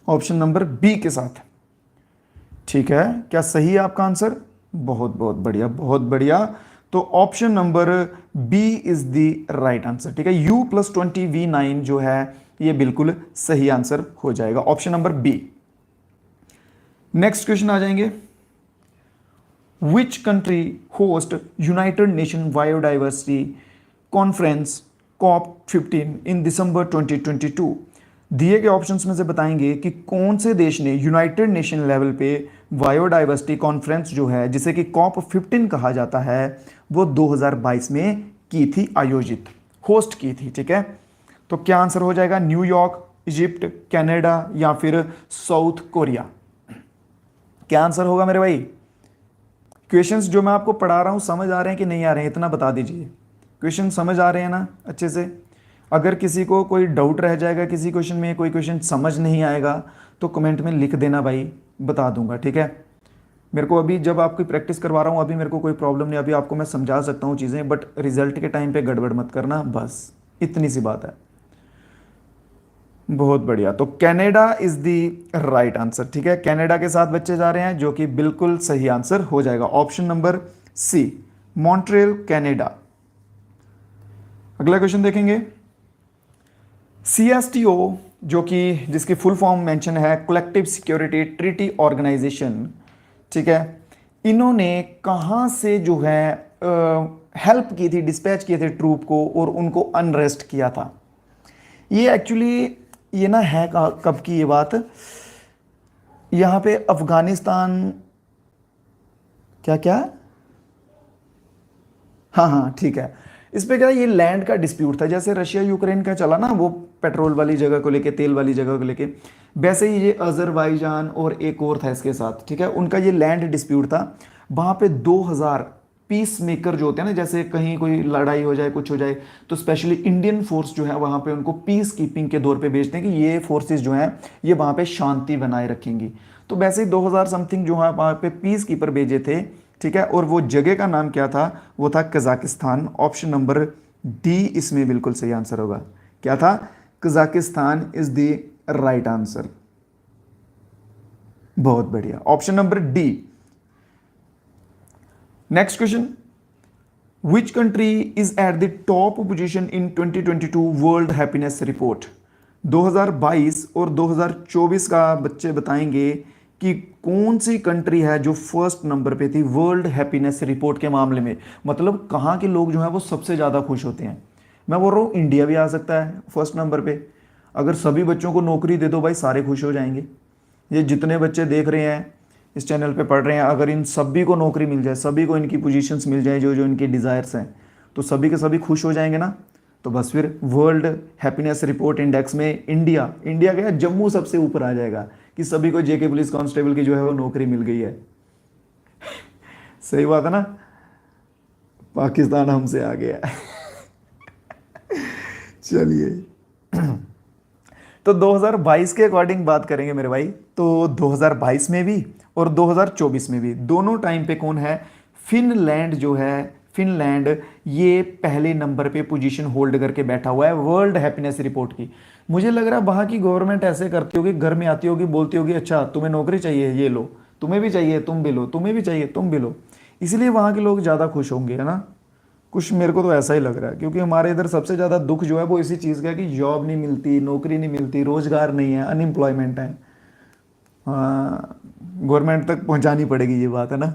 [SPEAKER 1] ऑप्शन नंबर बी के साथ, ठीक है। क्या सही है आपका आंसर, बहुत बढ़िया, बहुत बढ़िया। तो option number B is the right answer, ठीक है। U+20V9 जो है ये बिल्कुल सही आंसर हो जाएगा, option number B. Next question आ जाएंगे। Which country host United Nation biodiversity conference COP15 in December 2022। दिए गए ऑप्शंस में से बताएंगे कि कौन से देश ने यूनाइटेड नेशन लेवल पे बायोडाइवर्सिटी कॉन्फ्रेंस जो है जिसे कि COP15 कहा जाता है वो 2022 में की थी, आयोजित, होस्ट की थी, ठीक है। तो क्या आंसर हो जाएगा, न्यूयॉर्क, इजिप्ट, कनाडा या फिर साउथ कोरिया। क्या आंसर होगा मेरे भाई। क्वेश्चंस जो मैं आपको पढ़ा रहा हूं समझ आ रहे हैं कि नहीं आ रहे हैं, इतना बता दीजिए। क्वेश्चन समझ आ रहे हैं ना अच्छे से। अगर किसी को कोई डाउट रह जाएगा, किसी क्वेश्चन में कोई क्वेश्चन समझ नहीं आएगा तो कमेंट में लिख देना भाई, बता दूंगा, ठीक है। मेरे को अभी जब आपकी प्रैक्टिस करवा रहा हूँ अभी मेरे को कोई प्रॉब्लम नहीं, अभी आपको मैं समझा सकता हूँ चीज़ें, बट रिजल्ट के टाइम पे गड़बड़ मत करना, बस इतनी सी बात है। बहुत बढ़िया, तो Canada is the right answer, ठीक है। कनाडा के साथ बच्चे जा रहे हैं जो कि बिल्कुल सही आंसर हो जाएगा, option number C, Montreal, Canada. अगला क्वेश्चन देखेंगे। CSTO जो कि जिसकी फुल फॉर्म मेंशन है कलेक्टिव सिक्योरिटी ट्रीटी ऑर्गेनाइजेशन, ठीक है। इन्होंने कहां से जो है हेल्प की थी, डिस्पैच किए थे ट्रूप को और उनको अनरेस्ट किया था। ये एक्चुअली ये ना है कब की ये बात, यहां पे अफगानिस्तान, क्या हाँ ठीक है। इस पे क्या, ये लैंड का डिस्प्यूट था, जैसे रशिया यूक्रेन का चला ना वो पेट्रोल वाली जगह को लेके, तेल वाली जगह को लेके, वैसे ही ये अजरबैजान और एक और था इसके साथ, ठीक है। उनका ये लैंड डिस्प्यूट था। वहाँ पे 2000 पीस मेकर जो होते हैं ना, जैसे कहीं कोई लड़ाई हो जाए, कुछ हो जाए, तो स्पेशली इंडियन फोर्स जो है वहाँ पे उनको पीस कीपिंग के दौर पे भेजते हैं कि ये फोर्सेस जो हैं ये वहाँ पे शांति बनाए रखेंगी। तो वैसे ही 2000 समथिंग जो है वहाँ पे पीस कीपर भेजे थे, ठीक है। और वो जगह का नाम क्या था? वो था कजाकिस्तान। ऑप्शन नंबर डी इसमें बिल्कुल सही आंसर होगा। क्या था? Kazakhstan is the right answer. बहुत बढ़िया, option number D. Next question, which country is at the top position in 2022 world happiness report? 2022 और 2024 का बच्चे बताएंगे कि कौन सी कंट्री है जो फर्स्ट नंबर पे थी वर्ल्ड हैप्पीनेस रिपोर्ट के मामले में। मतलब कहाँ के लोग जो है वो सबसे ज़्यादा खुश होते हैं। मैं बोल रहा हूँ इंडिया भी आ सकता है फर्स्ट नंबर पे। अगर सभी बच्चों को नौकरी दे दो भाई, सारे खुश हो जाएंगे। ये जितने बच्चे देख रहे हैं, इस चैनल पे पढ़ रहे हैं, अगर इन सभी को नौकरी मिल जाए, सभी को इनकी पोजीशंस मिल जाए जो जो इनके डिज़ायर्स हैं, तो सभी के सभी खुश हो जाएंगे ना। तो बस फिर वर्ल्ड हैप्पीनेस रिपोर्ट इंडेक्स में इंडिया क्या, जम्मू सबसे ऊपर आ जाएगा कि सभी को जेके पुलिस कांस्टेबल की जो है वो नौकरी मिल गई है। सही बात है ना। पाकिस्तान हमसे आ गया। चलिए, तो 2022 के अकॉर्डिंग बात करेंगे मेरे भाई, तो 2022 में भी और 2024 में भी दोनों टाइम पे कौन है? फिनलैंड जो है, फिनलैंड ये पहले नंबर पे पोजीशन होल्ड करके बैठा हुआ है वर्ल्ड हैप्पीनेस रिपोर्ट की। मुझे लग रहा है वहाँ की गवर्नमेंट ऐसे करती होगी, घर में आती होगी, बोलती होगी अच्छा तुम्हें नौकरी चाहिए ये लो, तुम्हें भी चाहिए तुम भी लो, तुम्हें भी चाहिए तुम भी लो। इसलिए वहाँ के लोग ज़्यादा खुश होंगे, है ना। कुछ मेरे को तो ऐसा ही लग रहा है, क्योंकि हमारे इधर सबसे ज़्यादा दुख जो है वो इसी चीज़ का है कि जॉब नहीं मिलती, नौकरी नहीं मिलती, रोज़गार नहीं है, अनएम्प्लॉयमेंट है। हाँ, गवर्नमेंट तक पहुंचानी पड़ेगी ये बात, है ना।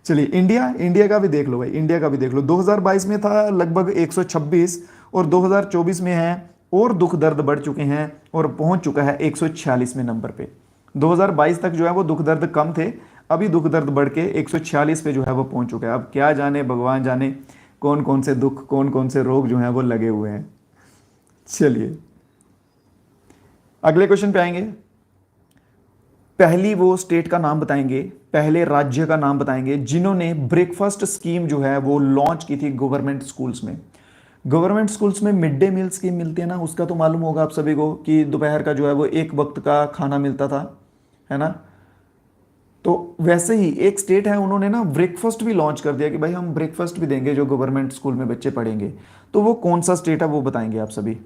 [SPEAKER 1] चलिए, इंडिया का भी देख लो भाई, इंडिया का भी देख लो। 2022 में था लगभग 126 और 2024 में है और दुख दर्द बढ़ चुके हैं और पहुंच चुका है 146वें नंबर पे। 2022 तक जो है वो दुख दर्द कम थे, अभी दुख दर्द बढ़ के 146 पे जो है वो पहुंच चुका है। अब क्या जाने, भगवान जाने कौन कौन से दुख, कौन कौन से रोग जो हैं वो लगे हुए हैं। चलिए, अगले क्वेश्चन पे आएंगे। पहली वो स्टेट का नाम बताएंगे, पहले राज्य का नाम बताएंगे जिन्होंने ब्रेकफास्ट स्कीम जो है वो लॉन्च की थी गवर्नमेंट स्कूल्स में। गवर्नमेंट स्कूल्स में मिड डे मील स्कीम मिलती है ना, उसका तो मालूम होगा आप सभी को कि दोपहर का जो है वो एक वक्त का खाना मिलता था, है ना। तो वैसे ही एक स्टेट है, उन्होंने ना ब्रेकफास्ट भी लॉन्च कर दिया कि भाई हम ब्रेकफास्ट भी देंगे जो गवर्नमेंट स्कूल में बच्चे पढ़ेंगे। तो वो कौन सा स्टेट है वो बताएंगे आप सभी।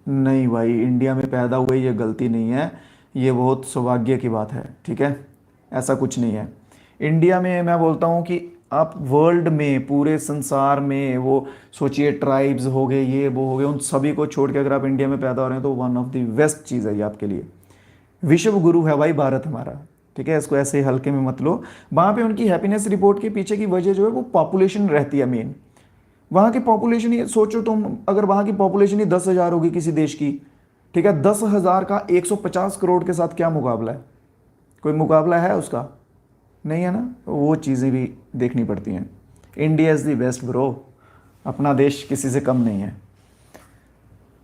[SPEAKER 1] नहीं भाई, इंडिया में पैदा हुए ये गलती नहीं है, ये बहुत सौभाग्य की बात है, ठीक है। ऐसा कुछ नहीं है इंडिया में। मैं बोलता हूँ कि आप वर्ल्ड में, पूरे संसार में, वो सोचिए ट्राइब्स हो गए, ये वो हो गए, उन सभी को छोड़ के अगर आप इंडिया में पैदा हो रहे हैं तो वन ऑफ द बेस्ट चीज़ है ये आपके लिए। विश्व गुरु है भाई भारत हमारा, ठीक है। इसको ऐसे हल्के में मत लो। वहाँ पे उनकी हैप्पीनेस रिपोर्ट के पीछे की वजह जो है वो पॉपुलेशन रहती है मेन। वहाँ की पॉपुलेशन ही सोचो तुम, अगर वहाँ की पॉपुलेशन ही 10,000 होगी किसी देश की, ठीक है, 10,000 का 150 करोड़ के साथ क्या मुकाबला है? कोई मुकाबला है उसका? नहीं है ना। तो वो चीज़ें भी देखनी पड़ती हैं। India is the best bro, अपना देश किसी से कम नहीं है।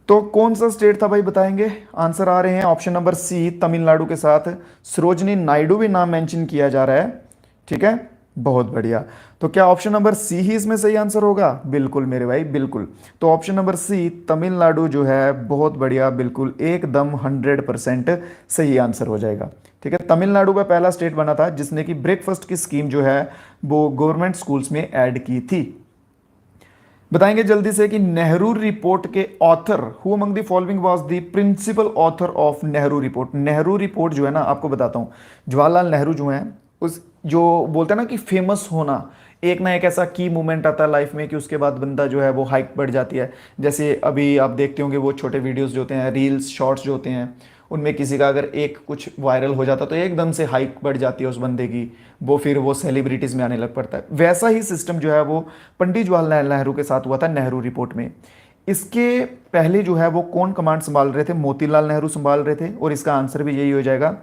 [SPEAKER 1] तो कौन सा स्टेट था भाई बताएंगे। आंसर आ रहे हैं ऑप्शन नंबर सी, तमिलनाडु के साथ सरोजनी नायडू भी नाम मेंशन किया जा रहा है, ठीक है। बहुत बढ़िया। तो क्या ऑप्शन नंबर सी ही इसमें सही आंसर होगा? बिल्कुल मेरे भाई, बिल्कुल। तो ऑप्शन नंबर सी तमिलनाडु जो है, बहुत बढ़िया, बिल्कुल एकदम 100% सही आंसर हो जाएगा, ठीक है। तमिलनाडु का पहला स्टेट बना था जिसने कि ब्रेकफास्ट की स्कीम जो है वो गवर्नमेंट स्कूल्स में ऐड की थी। बताएंगे जल्दी से कि नेहरू रिपोर्ट के author, who among the following was the principal author of Nehru report. Nehru report जो है ना, आपको बताता हूं, जवाहरलाल नेहरू जो है, उस जो बोलते हैं ना कि फेमस होना, एक ना एक ऐसा की मोमेंट आता है लाइफ में कि उसके बाद बंदा जो है वो हाइक बढ़ जाती है। जैसे अभी आप देखते होंगे वो छोटे वीडियोस जो होते हैं, रील्स शॉर्ट्स जो होते हैं, उनमें किसी का अगर एक कुछ वायरल हो जाता तो एकदम से हाइक बढ़ जाती है उस बंदे की, वो फिर वो सेलिब्रिटीज़ में आने लग पड़ता है। वैसा ही सिस्टम जो है वो पंडित जवाहरलाल नेहरू के साथ हुआ था नेहरू रिपोर्ट में। इसके पहले जो है वो कौन कमांड संभाल रहे थे? मोतीलाल नेहरू संभाल रहे थे, और इसका आंसर भी यही हो जाएगा।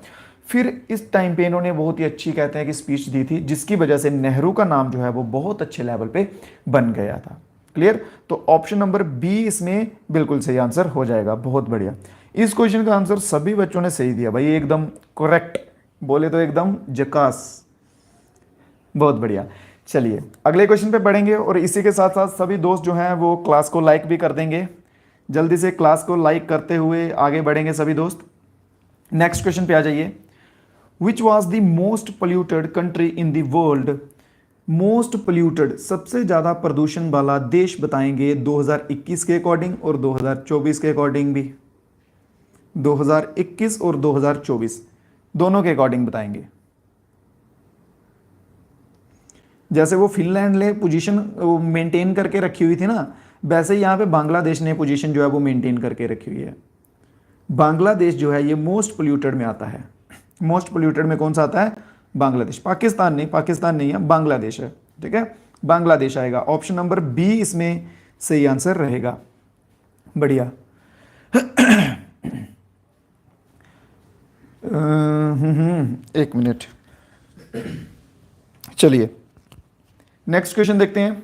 [SPEAKER 1] फिर इस टाइम पे इन्होंने बहुत ही अच्छी, कहते हैं कि, स्पीच दी थी, जिसकी वजह से नेहरू का नाम जो है वो बहुत अच्छे लेवल पे बन गया था। क्लियर। तो ऑप्शन नंबर बी इसमें बिल्कुल सही आंसर हो जाएगा। बहुत बढ़िया। इस क्वेश्चन का आंसर सभी बच्चों ने सही दिया भाई, एकदम करेक्ट, बोले तो एकदम जकास, बहुत बढ़िया। चलिए अगले क्वेश्चन पे बढ़ेंगे और इसी के साथ साथ सभी दोस्त जो हैं वो क्लास को लाइक भी कर देंगे। जल्दी से क्लास को लाइक करते हुए आगे बढ़ेंगे सभी दोस्त। नेक्स्ट क्वेश्चन पे आ जाइए। Which was the most polluted country in the world? Most polluted, सबसे ज़्यादा प्रदूषण वाला देश बताएंगे 2021 के अकॉर्डिंग और 2024 के अकॉर्डिंग भी। 2021 और 2024 दोनों के अकॉर्डिंग बताएंगे। जैसे वो फिनलैंड ने पोजीशन मेंटेन करके रखी हुई थी ना, वैसे ही यहाँ पे बांग्लादेश ने पोजीशन जो है वो मेंटेन करके रखी हुई है। बांग्लादेश जो है ये मोस्ट पोल्यूटेड में आता है। मोस्ट पोल्यूटेड में कौन सा आता है? बांग्लादेश। पाकिस्तान नहीं है, बांग्लादेश है, ठीक है, बांग्लादेश आएगा। ऑप्शन नंबर बी इसमें सही आंसर रहेगा। बढ़िया। एक मिनट, चलिए नेक्स्ट क्वेश्चन देखते हैं।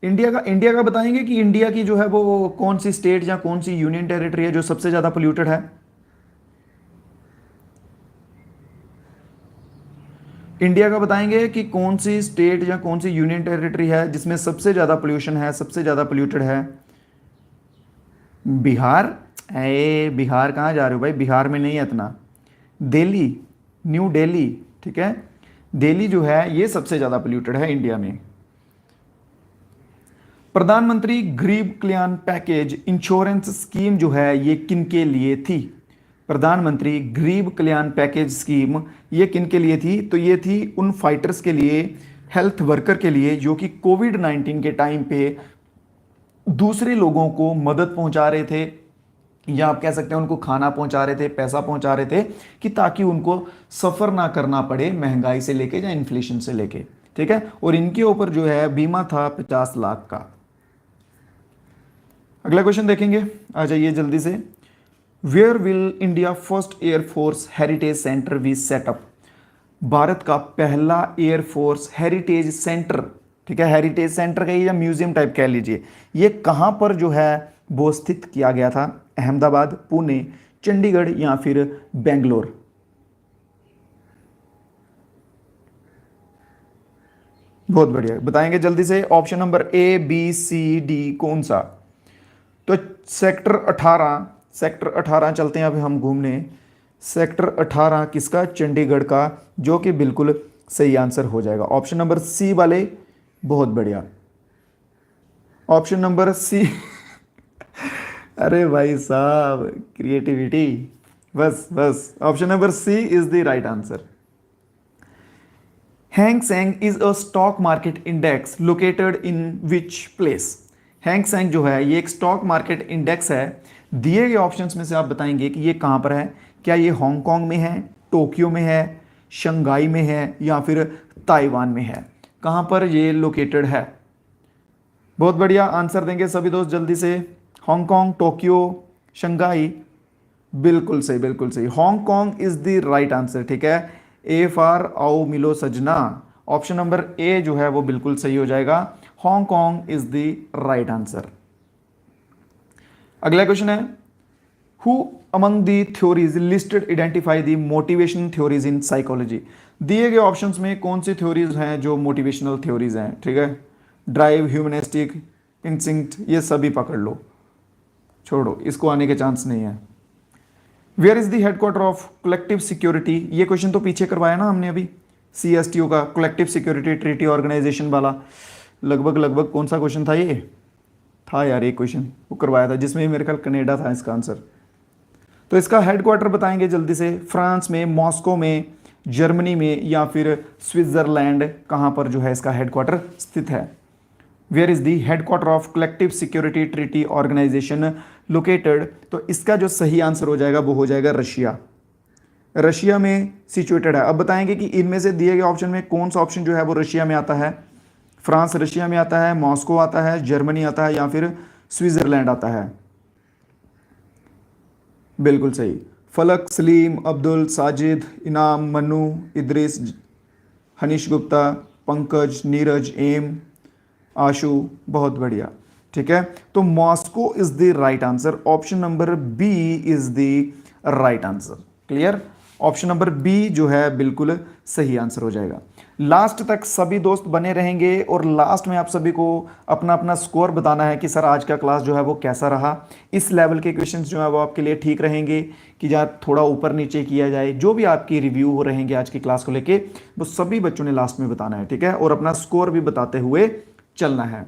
[SPEAKER 1] इंडिया का बताएंगे कि इंडिया की जो है वो कौन सी स्टेट या कौन सी यूनियन टेरिटरी है जो सबसे ज्यादा पोल्यूटेड है। इंडिया का बताएंगे कि कौन सी स्टेट या कौन सी यूनियन टेरिटरी है जिसमें सबसे ज्यादा पोल्यूशन है, सबसे ज्यादा पोल्यूटेड है। बिहार? बिहार कहाँ जा रहे हो भाई, बिहार में नहीं है इतना। दिल्ली, न्यू दिल्ली, ठीक है, दिल्ली जो है ये सबसे ज्यादा पोल्यूटेड है इंडिया में। प्रधानमंत्री गरीब कल्याण पैकेज इंश्योरेंस स्कीम जो है ये किन के लिए थी? प्रधानमंत्री गरीब कल्याण पैकेज स्कीम ये किन के लिए थी? तो ये थी उन फाइटर्स के लिए, हेल्थ वर्कर के लिए जो कि कोविड-19 के टाइम पे दूसरे लोगों को मदद पहुंचा रहे थे, या आप कह सकते हैं उनको खाना पहुंचा रहे थे, पैसा पहुंचा रहे थे, कि ताकि उनको सफर ना करना पड़े महंगाई से लेके या इन्फ्लेशन से लेके, ठीक है। और इनके ऊपर जो है बीमा था 50 लाख का। अगला क्वेश्चन देखेंगे, आ जाइए जल्दी से। Where will India first air force heritage centre be set up? Bharat का पहला एयरफोर्स हेरिटेज सेंटर, ठीक है, हेरिटेज सेंटर कहिए या म्यूजियम टाइप कह लीजिए, ये कहां पर जो है वो स्थित किया गया था? अहमदाबाद, पुणे, चंडीगढ़ या फिर बेंगलोर? बहुत बढ़िया, बताएंगे जल्दी से। Option number A, B, C, D कौन सा? तो सेक्टर 18 चलते हैं अभी हम घूमने। सेक्टर 18 किसका? चंडीगढ़ का, जो कि बिल्कुल सही आंसर हो जाएगा। ऑप्शन नंबर सी वाले, बहुत बढ़िया, ऑप्शन नंबर सी। अरे भाई साहब, क्रिएटिविटी, बस option number C is the right answer. Hang Seng is a stock market index located in which place? Hang Seng जो है ये एक स्टॉक मार्केट इंडेक्स है। दिए गए ऑप्शंस में से आप बताएंगे कि ये कहां पर है। क्या ये हांगकांग में है, टोक्यो में है, शंघाई में है या फिर ताइवान में है? कहां पर ये लोकेटेड है? बहुत बढ़िया, आंसर देंगे सभी दोस्त जल्दी से। Hong Kong, Tokyo, Shanghai? बिल्कुल सही, बिल्कुल सही, Hong Kong is the right answer, ठीक है। ए फॉर आओ मिलो सजना, ऑप्शन नंबर ए जो है वो बिल्कुल सही हो जाएगा। Hong Kong is the right answer. अगला क्वेश्चन है, who among the theories listed identify the motivation theories in psychology? दिए गए ऑप्शंस में कौन सी थ्योरीज हैं जो मोटिवेशनल थ्योरीज हैं, ठीक है। ड्राइव, ह्यूमनिस्टिक, इंस्टिंक्ट, ये सभी पकड़ लो, छोड़ो, इसको आने के चांस नहीं है। Where is the headquarter of collective security? ये क्वेश्चन तो पीछे करवाया ना हमने अभी, CSTO का, कलेक्टिव सिक्योरिटी ट्रीटी ऑर्गेनाइजेशन वाला। लगभग कौन सा क्वेश्चन था? ये था यार, एक क्वेश्चन वो करवाया था जिसमें मेरे ख्याल कनाडा था इसका आंसर। तो इसका हेडक्वार्टर बताएंगे जल्दी से। फ्रांस में, मॉस्को में, जर्मनी में या फिर स्विट्जरलैंड, कहां पर जो है इसका हेडक्वार्टर स्थित है? Where is the headquarter of collective security treaty organisation located? तो इसका जो सही आंसर हो जाएगा वो हो जाएगा रशिया। रशिया में सिचुएटेड है। अब बताएंगे कि इनमें से दिए गए ऑप्शन में कौन सा ऑप्शन जो है वो रशिया में आता है। फ्रांस रशिया में आता है, मॉस्को आता है, जर्मनी आता है या फिर स्विट्जरलैंड आता है? बिल्कुल सही, फलक, सलीम, अब्दुल, साजिद, इनाम, मन्नू, इद्रिस, हनीश गुप्ता, पंकज, नीरज, एम, आशु, बहुत बढ़िया। ठीक है, तो Moscow is the right answer. Option number B is the right answer. Clear, option number B जो है बिल्कुल सही आंसर हो जाएगा। लास्ट तक सभी दोस्त बने रहेंगे और लास्ट में आप सभी को अपना अपना स्कोर बताना है कि सर आज का क्लास जो है वो कैसा रहा। इस लेवल के क्वेश्चंस जो है वो आपके लिए ठीक रहेंगे कि जहाँ थोड़ा ऊपर नीचे किया जाए, जो भी आपकी रिव्यू हो रहेंगे आज की क्लास को लेके वो सभी बच्चों ने लास्ट में बताना है, ठीक है, और अपना स्कोर भी बताते हुए चलना है।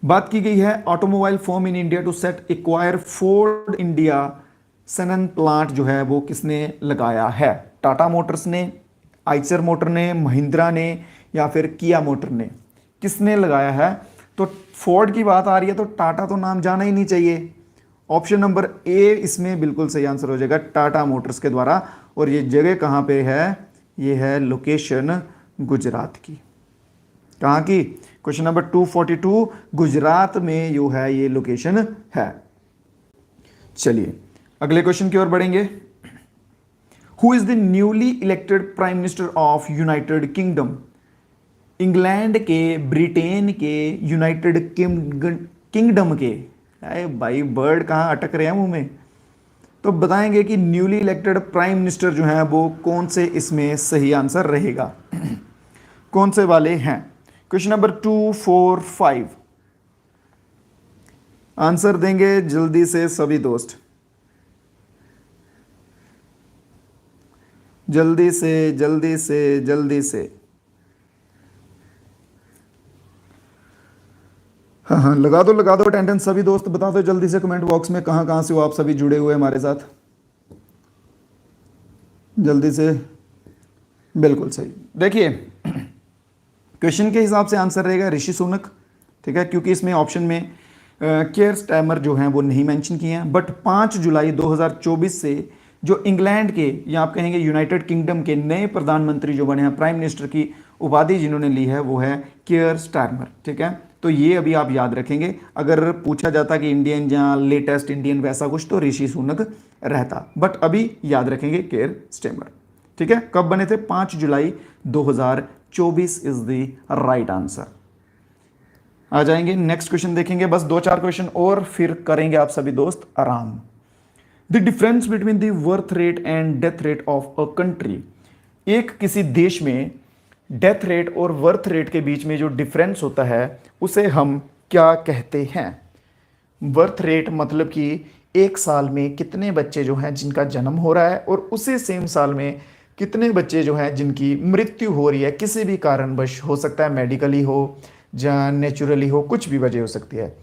[SPEAKER 1] बात की गई है automobile firm in India to set acquire Ford India Sanand plant जो है वो किसने लगाया है? टाटा मोटर्स ने, आइचर मोटर ने, महिंद्रा ने या फिर किया मोटर ने, किसने लगाया है? तो फोर्ड की बात आ रही है तो टाटा तो नाम जाना ही नहीं चाहिए। ऑप्शन नंबर ए इसमें बिल्कुल सही आंसर हो जाएगा, टाटा मोटर्स के द्वारा। और ये जगह कहाँ पे है? ये है लोकेशन गुजरात की। कहाँ की? क्वेश्चन नंबर 242, गुजरात में जो है ये लोकेशन है। चलिए अगले क्वेश्चन की ओर बढ़ेंगे। Who is the newly elected prime minister of United kingdom? England के, ब्रिटेन के, यूनाइटेड किंगडम के। अरे भाई वर्ड कहाँ अटक रहे हैं मुंह में, तो बताएंगे कि न्यूली इलेक्टेड प्राइम मिनिस्टर जो है वो कौन से इसमें सही आंसर रहेगा, कौन से वाले हैं? क्वेश्चन नंबर 245 आंसर देंगे जल्दी से सभी दोस्त, जल्दी से जल्दी से जल्दी से। हाँ, लगा दो अटेंडेंस सभी दोस्त, बता दो जल्दी से कमेंट बॉक्स में कहाँ कहाँ से हो आप सभी जुड़े हुए हमारे साथ, जल्दी से। बिल्कुल सही। देखिए क्वेश्चन के हिसाब से आंसर रहेगा ऋषि सुनक, ठीक है, क्योंकि इसमें ऑप्शन में केयर स्टैमर जो हैं वो नहीं मेंशन किए हैं। बट 5 जुलाई 2024 से जो इंग्लैंड के या आप कहेंगे यूनाइटेड किंगडम के नए प्रधानमंत्री जो बने हैं, प्राइम मिनिस्टर की उपाधि जिन्होंने ली है वो है केयर स्टारमर, ठीक है। तो ये अभी आप याद रखेंगे। अगर पूछा जाता कि इंडियन या लेटेस्ट इंडियन वैसा कुछ तो ऋषि सुनक रहता, बट अभी याद रखेंगे केयर स्टारमर, ठीक है। कब बने थे? 5 जुलाई 2024 इज द राइट आंसर। आ जाएंगे नेक्स्ट क्वेश्चन देखेंगे, बस 2-4 क्वेश्चन और फिर करेंगे आप सभी दोस्त आराम। The difference between the birth rate and death rate of a country. एक किसी देश में डेथ रेट और बर्थ रेट के बीच में जो डिफरेंस होता है उसे हम क्या कहते हैं? बर्थ रेट मतलब कि एक साल में कितने बच्चे जो हैं जिनका जन्म हो रहा है और उसी सेम साल में कितने बच्चे जो हैं जिनकी मृत्यु हो रही है, किसी भी कारणवश हो सकता है, मेडिकली हो या नेचुरली हो, कुछ भी वजह हो सकती है।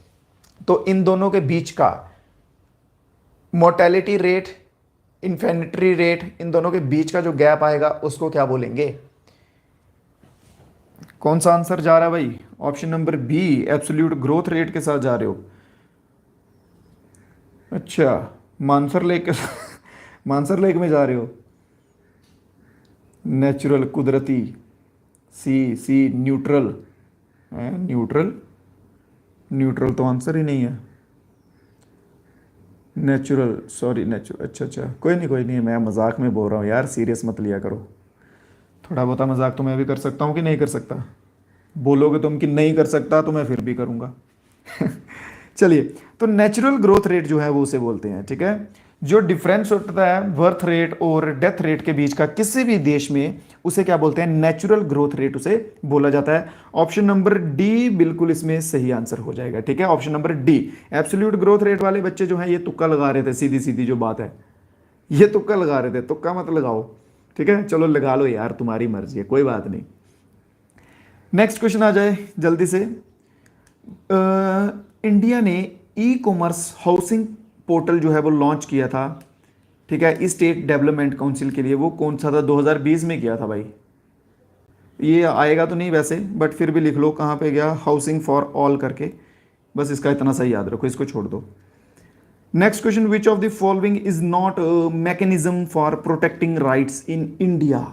[SPEAKER 1] तो इन दोनों के बीच का मोर्टेलिटी रेट, इन्फेनिटरी रेट, इन दोनों के बीच का जो गैप आएगा उसको क्या बोलेंगे? कौन सा आंसर जा रहा है भाई? Option number B absolute growth rate के साथ जा रहे हो। अच्छा, मानसर लेक मानसर लेक में जा रहे हो। नेचुरल, कुदरती, सी न्यूट्रल। न्यूट्रल, न्यूट्रल तो आंसर ही नहीं है। नेचुरल, सॉरी नेचुरल, अच्छा कोई नहीं, मैं मजाक में बोल रहा हूँ यार, सीरियस मत लिया करो। थोड़ा बहुत मजाक तो मैं भी कर सकता हूँ कि नहीं कर सकता? बोलोगे तुम कि नहीं कर सकता तो मैं फिर भी करूँगा। चलिए, तो नेचुरल ग्रोथ रेट जो है वो उसे बोलते हैं, ठीक है। जो डिफरेंस होता है बर्थ रेट और डेथ रेट के बीच का किसी भी देश में, उसे क्या बोलते हैं? नेचुरल ग्रोथ रेट उसे बोला जाता है। ऑप्शन नंबर डी बिल्कुल इसमें सही आंसर हो जाएगा, ठीक है। Option number D. Absolute growth rate वाले बच्चे जो हैं ये तुक्का लगा रहे थे, सीधी सीधी जो बात है, ये तुक्का लगा रहे थे। तुक्का मत लगाओ, ठीक है, चलो लगा लो यार, तुम्हारी मर्जी है, कोई बात नहीं। नेक्स्ट क्वेश्चन आ जाए जल्दी से। इंडिया ने ई कॉमर्स हाउसिंग पोर्टल जो है वो लॉन्च किया था, ठीक है, स्टेट डेवलपमेंट काउंसिल के लिए। वो कौन सा था? 2020 में किया था भाई। ये आएगा तो नहीं वैसे, बट फिर भी लिख लो कहाँ पे गया, हाउसिंग फॉर ऑल करके, बस इसका इतना सही याद रखो, इसको छोड़ दो। Next question, which of the following is not mechanism for protecting rights in India?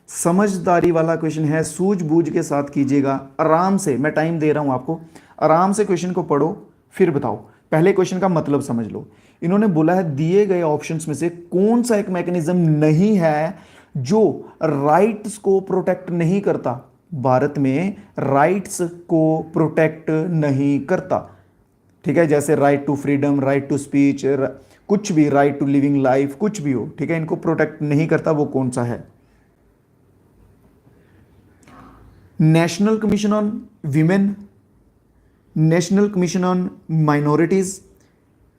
[SPEAKER 1] समझदारी वाला क्वेश्चन है, सूझबूझ के साथ कीजिएगा, आराम से, मैं टाइम दे रहा हूं आपको, आराम से क्वेश्चन को पढ़ो फिर बताओ। पहले क्वेश्चन का मतलब समझ लो। इन्होंने बोला है दिए गए ऑप्शंस में से कौन सा एक मैकेनिज्म नहीं है जो राइट्स को प्रोटेक्ट नहीं करता? भारत में राइट्स को प्रोटेक्ट नहीं करता, ठीक है, जैसे right to freedom, right to speech, कुछ भी, राइट टू लिविंग लाइफ, कुछ भी हो, ठीक है, इनको प्रोटेक्ट नहीं करता, वो कौन सा है? National commission on women, national commission on minorities,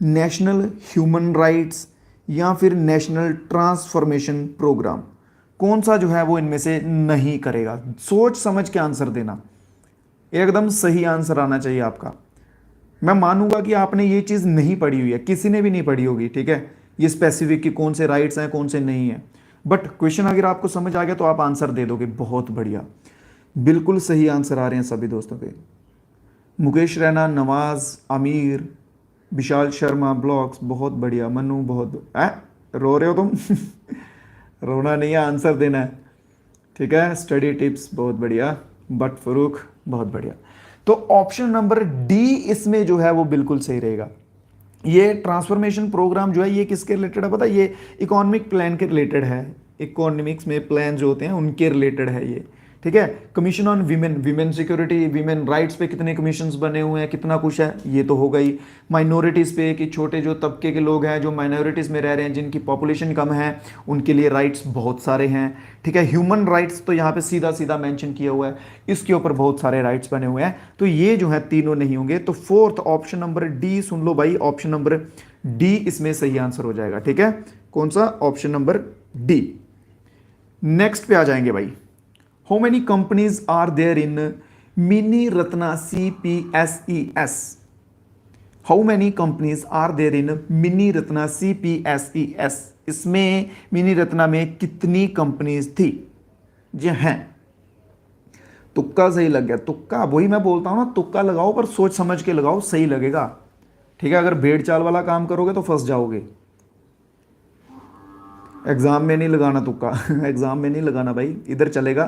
[SPEAKER 1] national human rights, या फिर नेशनल ट्रांसफॉर्मेशन प्रोग्राम? कौन सा जो है वो इनमें से नहीं करेगा? सोच समझ के आंसर देना, एकदम सही आंसर आना चाहिए आपका। मैं मानूंगा कि आपने ये चीज़ नहीं पढ़ी हुई है, किसी ने भी नहीं पढ़ी होगी, ठीक है, ये स्पेसिफिक कि कौन से राइट्स हैं कौन से नहीं है, बट क्वेश्चन अगर आपको समझ आ गया तो आप आंसर दे दोगे। बहुत बढ़िया, बिल्कुल सही आंसर आ रहे हैं सभी दोस्तों के। मुकेश रैना, नवाज, आमिर, विशाल शर्मा ब्लॉग्स, बहुत बढ़िया। मनु, बहुत रो रहे हो तुम? रोना नहीं है, आंसर देना है, ठीक है। स्टडी टिप्स, बहुत बढ़िया। बट फरूक, बहुत बढ़िया। तो ऑप्शन नंबर डी इसमें जो है वो बिल्कुल सही रहेगा। ये ट्रांसफॉर्मेशन प्रोग्राम जो है ये किसके रिलेटेड है पता है? ये इकोनॉमिक प्लान के रिलेटेड है। इकोनॉमिक्स में प्लान जो होते हैं उनके रिलेटेड है ये, ठीक है। Commission on women, women security, women rights पे कितने कमीशंस बने हुए हैं, कितना कुछ है, ये तो हो गई। माइनॉरिटीज़ पे कि छोटे जो तबके के लोग हैं जो माइनॉरिटीज़ में रह रहे हैं, जिनकी पॉपुलेशन कम है, उनके लिए राइट्स बहुत सारे हैं, ठीक है। ह्यूमन राइट्स तो यहाँ पे सीधा सीधा मेंशन किया हुआ है, इसके ऊपर बहुत सारे राइट्स बने हुए हैं। तो ये जो है तीनों नहीं होंगे। तो फोर्थ ऑप्शन नंबर डी सुन लो भाई, ऑप्शन नंबर डी इसमें सही आंसर हो जाएगा, ठीक है। कौन सा? Option number D. नेक्स्ट पे आ जाएंगे भाई। How many companies are there in Mini Ratna CPSES? How many companies are there in Mini Ratna CPSES? इसमें मिनी रत्ना में कितनी कंपनीज थी? जी हैं। तुक्का सही लग गया, तुक्का वही मैं बोलता हूं ना, तुक्का लगाओ पर सोच समझ के लगाओ, सही लगेगा, ठीक है। अगर भेड़ चाल वाला काम करोगे तो फंस जाओगे। एग्जाम में नहीं लगाना तुक्का एग्जाम में नहीं लगाना भाई, इधर चलेगा,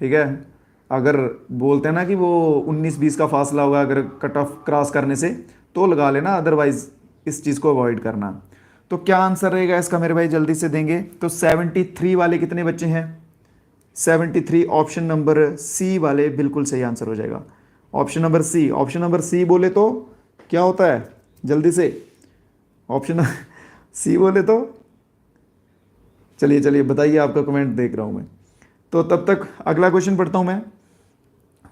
[SPEAKER 1] ठीक है। अगर बोलते हैं ना कि वो 19-20 का फासला होगा अगर कट ऑफ क्रॉस करने से, तो लगा लेना, अदरवाइज इस चीज़ को अवॉइड करना। तो क्या आंसर रहेगा इसका मेरे भाई, जल्दी से देंगे। तो 73 वाले कितने बच्चे हैं? 73, ऑप्शन नंबर सी वाले बिल्कुल सही आंसर हो जाएगा। Option number C, option number C बोले तो क्या होता है, जल्दी से ऑप्शन सी बोले तो चलिए चलिए बताइए, आपका कमेंट देख रहा हूं मैं। तो तब तक अगला क्वेश्चन पढ़ता हूं मैं।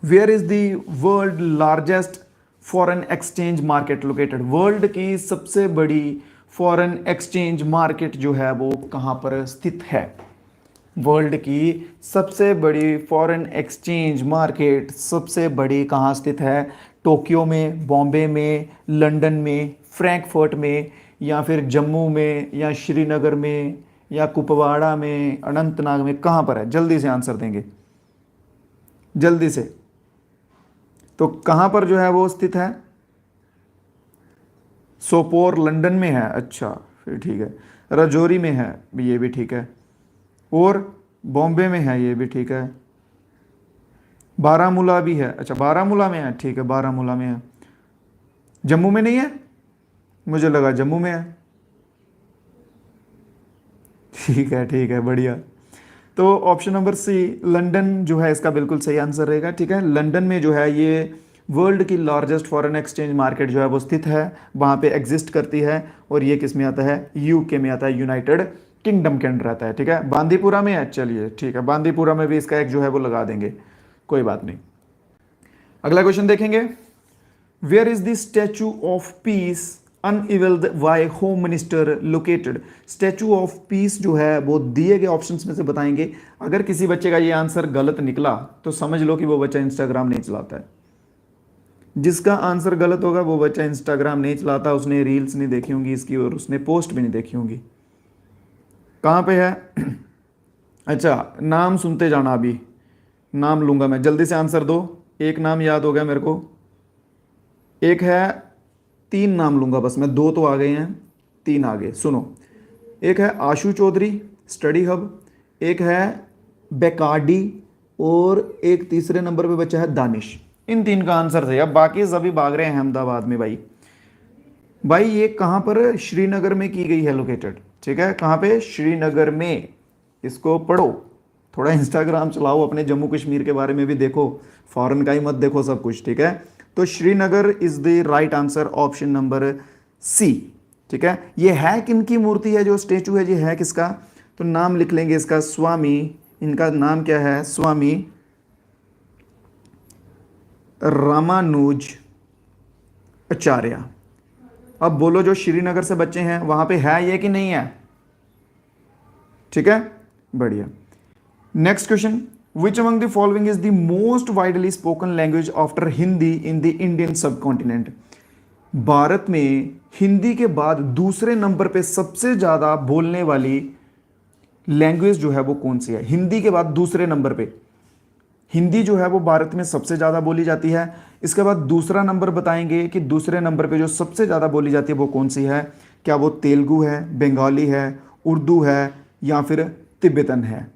[SPEAKER 1] Where is the world largest foreign exchange market located? World की सबसे बड़ी फॉरेन एक्सचेंज मार्केट जो है वो कहां पर स्थित है? वर्ल्ड की सबसे बड़ी फॉरेन एक्सचेंज मार्केट सबसे बड़ी कहां स्थित है? टोक्यो में, बॉम्बे में, लंदन में, फ्रैंकफर्ट में, या फिर जम्मू में, या श्रीनगर में, या कुपवाड़ा में, अनंतनाग में, कहां पर है? जल्दी से आंसर देंगे, जल्दी से। तो कहां पर जो है वो स्थित है? सोपोर लंदन में है, अच्छा फिर ठीक है। रजौरी में है, ये भी ठीक है। और बॉम्बे में है, ये भी ठीक है। बारामूला भी है, अच्छा बारामूला में है, ठीक है, बारामूला में है। जम्मू में नहीं है? मुझे लगा जम्मू में है। ठीक है, बढ़िया। तो ऑप्शन नंबर सी लंदन जो है इसका बिल्कुल सही आंसर रहेगा, ठीक है। लंदन में जो है ये वर्ल्ड की लार्जेस्ट फॉरेन एक्सचेंज मार्केट जो है वो स्थित है, वहाँ पे एग्जिस्ट करती है। और ये किस में आता है? यूके में आता है, यूनाइटेड किंगडम के अंडर आता है, ठीक है। बांदीपुरा में है, चलिए ठीक है, बांदीपुरा में भी इसका एक जो है वो लगा देंगे, कोई बात नहीं। अगला क्वेश्चन देखेंगे। Where is the statue of peace unveiled by home minister located? Statue of peace जो है वो दिए गए ऑप्शंस में से बताएंगे। अगर किसी बच्चे का ये आंसर गलत निकला तो समझ लो कि वो बच्चा इंस्टाग्राम नहीं चलाता है। जिसका आंसर गलत होगा वो बच्चा इंस्टाग्राम नहीं चलाता, उसने रील्स नहीं देखी होंगी इसकी, और उसने पोस्ट भी नहीं देखी होंगी। कहाँ पे है? अच्छा, नाम सुनते जाना, अभी नाम लूंगा मैं, जल्दी से आंसर दो। एक नाम याद हो गया मेरे को, एक है, 3 नाम लूंगा बस मैं, 2 तो आ गए हैं, 3 आ गए, सुनो। एक है आशु चौधरी स्टडी हब, एक है बेकार्डी, और एक तीसरे नंबर पे बच्चा है दानिश। इन 3 का आंसर सही। अब बाकी सभी भाग रहे हैं अहमदाबाद में भाई। भाई ये कहाँ पर? श्रीनगर में की गई है लोकेटेड, ठीक है। कहाँ पे? श्रीनगर में। इसको पढ़ो, थोड़ा इंस्टाग्राम चलाओ, अपने जम्मू कश्मीर के बारे में भी देखो, फॉरेन का ही मत देखो सब कुछ, ठीक है। तो Srinagar is the right answer, option number C, ठीक है। ये है किनकी मूर्ति है, जो स्टेचू है ये है किसका, तो नाम लिख लेंगे इसका, स्वामी, इनका नाम क्या है, स्वामी रामानुज आचार्य। अब बोलो जो श्रीनगर से बच्चे हैं वहां पे है ये कि नहीं है, ठीक है, बढ़िया। Next question, which among the following is the most widely spoken language after Hindi in the Indian subcontinent. Bharat में हिंदी के बाद दूसरे नंबर पे सबसे ज्यादा बोलने वाली लैंग्वेज जो है वो कौन सी है, हिंदी के बाद दूसरे नंबर पे, हिंदी जो है वो भारत में सबसे ज़्यादा बोली जाती है। इसके बाद दूसरा नंबर बताएंगे कि दूसरे नंबर पे जो सबसे ज़्यादा बोली जाती है वो कौन सी है, क्या वो तेलुगु है, बंगाली है, उर्दू है या फिर तिब्बतन है।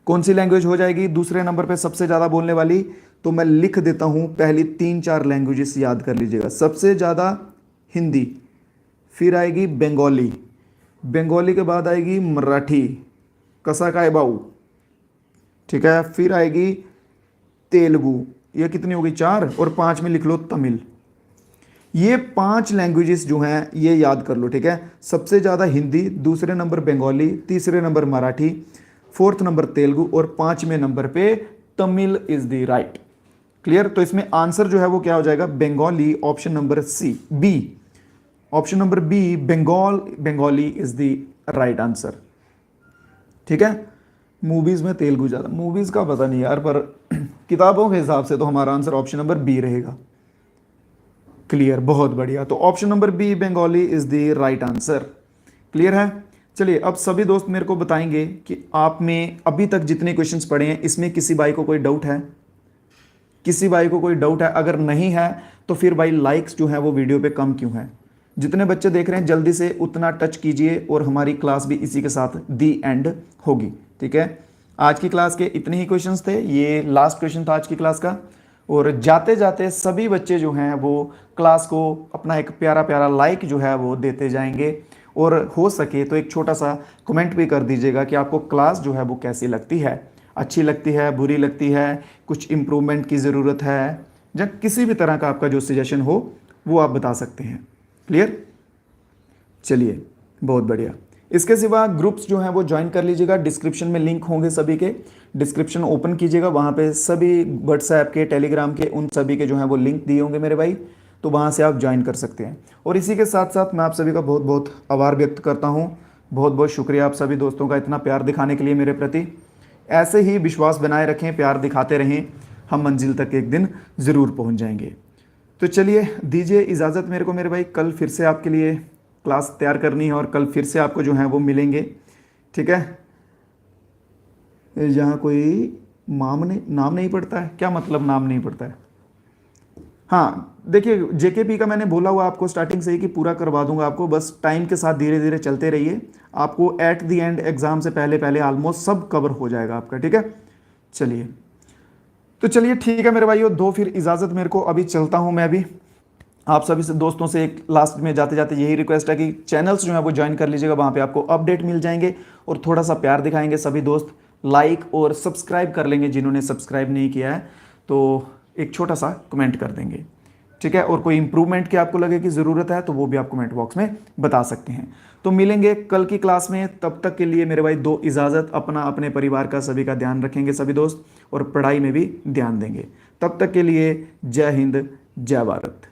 [SPEAKER 1] कौन सी लैंग्वेज हो जाएगी दूसरे नंबर पे सबसे ज़्यादा बोलने वाली, तो मैं लिख देता हूँ, पहली 3-4 लैंग्वेजेस याद कर लीजिएगा। सबसे ज़्यादा हिंदी, फिर आएगी बंगाली, बंगाली के बाद आएगी मराठी, कसाकाय बाऊ, ठीक है, फिर आएगी तेलुगु, ये कितनी होगी 4, और 5 में लिख लो तमिल। ये 5 लैंग्वेजेस जो हैं ये याद कर लो, ठीक है। सबसे ज़्यादा हिंदी, दूसरे नंबर बंगाली, तीसरे number Marathi, 4th number Telugu और 5वें नंबर पे Tamil is the right. Clear, तो इसमें आंसर जो है वो क्या हो जाएगा, Bengali, option number C, B, option number B, Bengali is the right answer, ठीक है। मूवीज में तेलुगु ज़्यादा, मूवीज का पता नहीं यार, पर किताबों के हिसाब से तो हमारा आंसर ऑप्शन नंबर बी रहेगा। क्लियर, बहुत बढ़िया, तो option number B Bengali is the right answer. Clear है। चलिए अब सभी दोस्त मेरे को बताएंगे कि आप में अभी तक जितने क्वेश्चंस पढ़े हैं इसमें किसी भाई को कोई डाउट है, किसी भाई को कोई डाउट है, अगर नहीं है तो फिर भाई लाइक्स जो है वो वीडियो पे कम क्यों है। जितने बच्चे देख रहे हैं जल्दी से उतना टच कीजिए, और हमारी क्लास भी इसी के साथ दी एंड होगी, ठीक है। आज की क्लास के इतने ही क्वेश्चंस थे, ये लास्ट क्वेश्चन था आज की क्लास का। और जाते जाते सभी बच्चे जो हैं वो क्लास को अपना एक प्यारा प्यारा लाइक जो है वो देते जाएंगे, और हो सके तो एक छोटा सा कमेंट भी कर दीजिएगा कि आपको क्लास जो है वो कैसी लगती है, अच्छी लगती है, बुरी लगती है, कुछ इम्प्रूवमेंट की ज़रूरत है, या किसी भी तरह का आपका जो सजेशन हो वो आप बता सकते हैं। क्लियर, चलिए बहुत बढ़िया। इसके सिवा ग्रुप्स जो हैं वो ज्वाइन कर लीजिएगा, डिस्क्रिप्शन में लिंक होंगे सभी के, डिस्क्रिप्शन ओपन कीजिएगा, वहाँ पे सभी व्हाट्सएप के, टेलीग्राम के, उन सभी के जो हैं वो लिंक दिए होंगे मेरे भाई, तो वहाँ से आप ज्वाइन कर सकते हैं। और इसी के साथ साथ मैं आप सभी का बहुत बहुत आभार व्यक्त करता हूँ, बहुत बहुत शुक्रिया आप सभी दोस्तों का इतना प्यार दिखाने के लिए मेरे प्रति। ऐसे ही विश्वास बनाए रखें, प्यार दिखाते रहें, हम मंजिल तक एक दिन ज़रूर पहुँच जाएंगे। तो चलिए दीजिए इजाज़त मेरे को मेरे भाई, कल फिर से आपके लिए क्लास तैयार करनी है और कल फिर से आपको जो है वो मिलेंगे, ठीक है। यहाँ कोई नाम नहीं पड़ता है, क्या मतलब नाम नहीं पड़ता है। हाँ देखिए, जेकेपी का मैंने बोला हुआ आपको स्टार्टिंग से ही कि पूरा करवा दूंगा आपको, बस टाइम के साथ धीरे धीरे चलते रहिए, आपको एट द एंड एग्जाम से पहले पहले ऑलमोस्ट सब कवर हो जाएगा आपका, ठीक है। चलिए तो चलिए ठीक है मेरे भाइयों, दो फिर इजाज़त मेरे को, अभी चलता हूँ मैं भी। आप सभी से दोस्तों से एक लास्ट में जाते जाते यही रिक्वेस्ट है कि चैनल्स जो है वो ज्वाइन कर लीजिएगा, वहाँ पे आपको अपडेट मिल जाएंगे और थोड़ा सा प्यार दिखाएंगे सभी दोस्त, लाइक और सब्सक्राइब कर लेंगे, जिन्होंने सब्सक्राइब नहीं किया है तो एक छोटा सा कमेंट कर देंगे, ठीक है। और कोई इंप्रूवमेंट की आपको लगे कि ज़रूरत है तो वो भी आप कमेंट बॉक्स में बता सकते हैं। तो मिलेंगे कल की क्लास में, तब तक के लिए मेरे भाई दो इजाज़त, अपना अपने परिवार का सभी का ध्यान रखेंगे सभी दोस्त, और पढ़ाई में भी ध्यान देंगे। तब तक के लिए जय हिंद, जय भारत।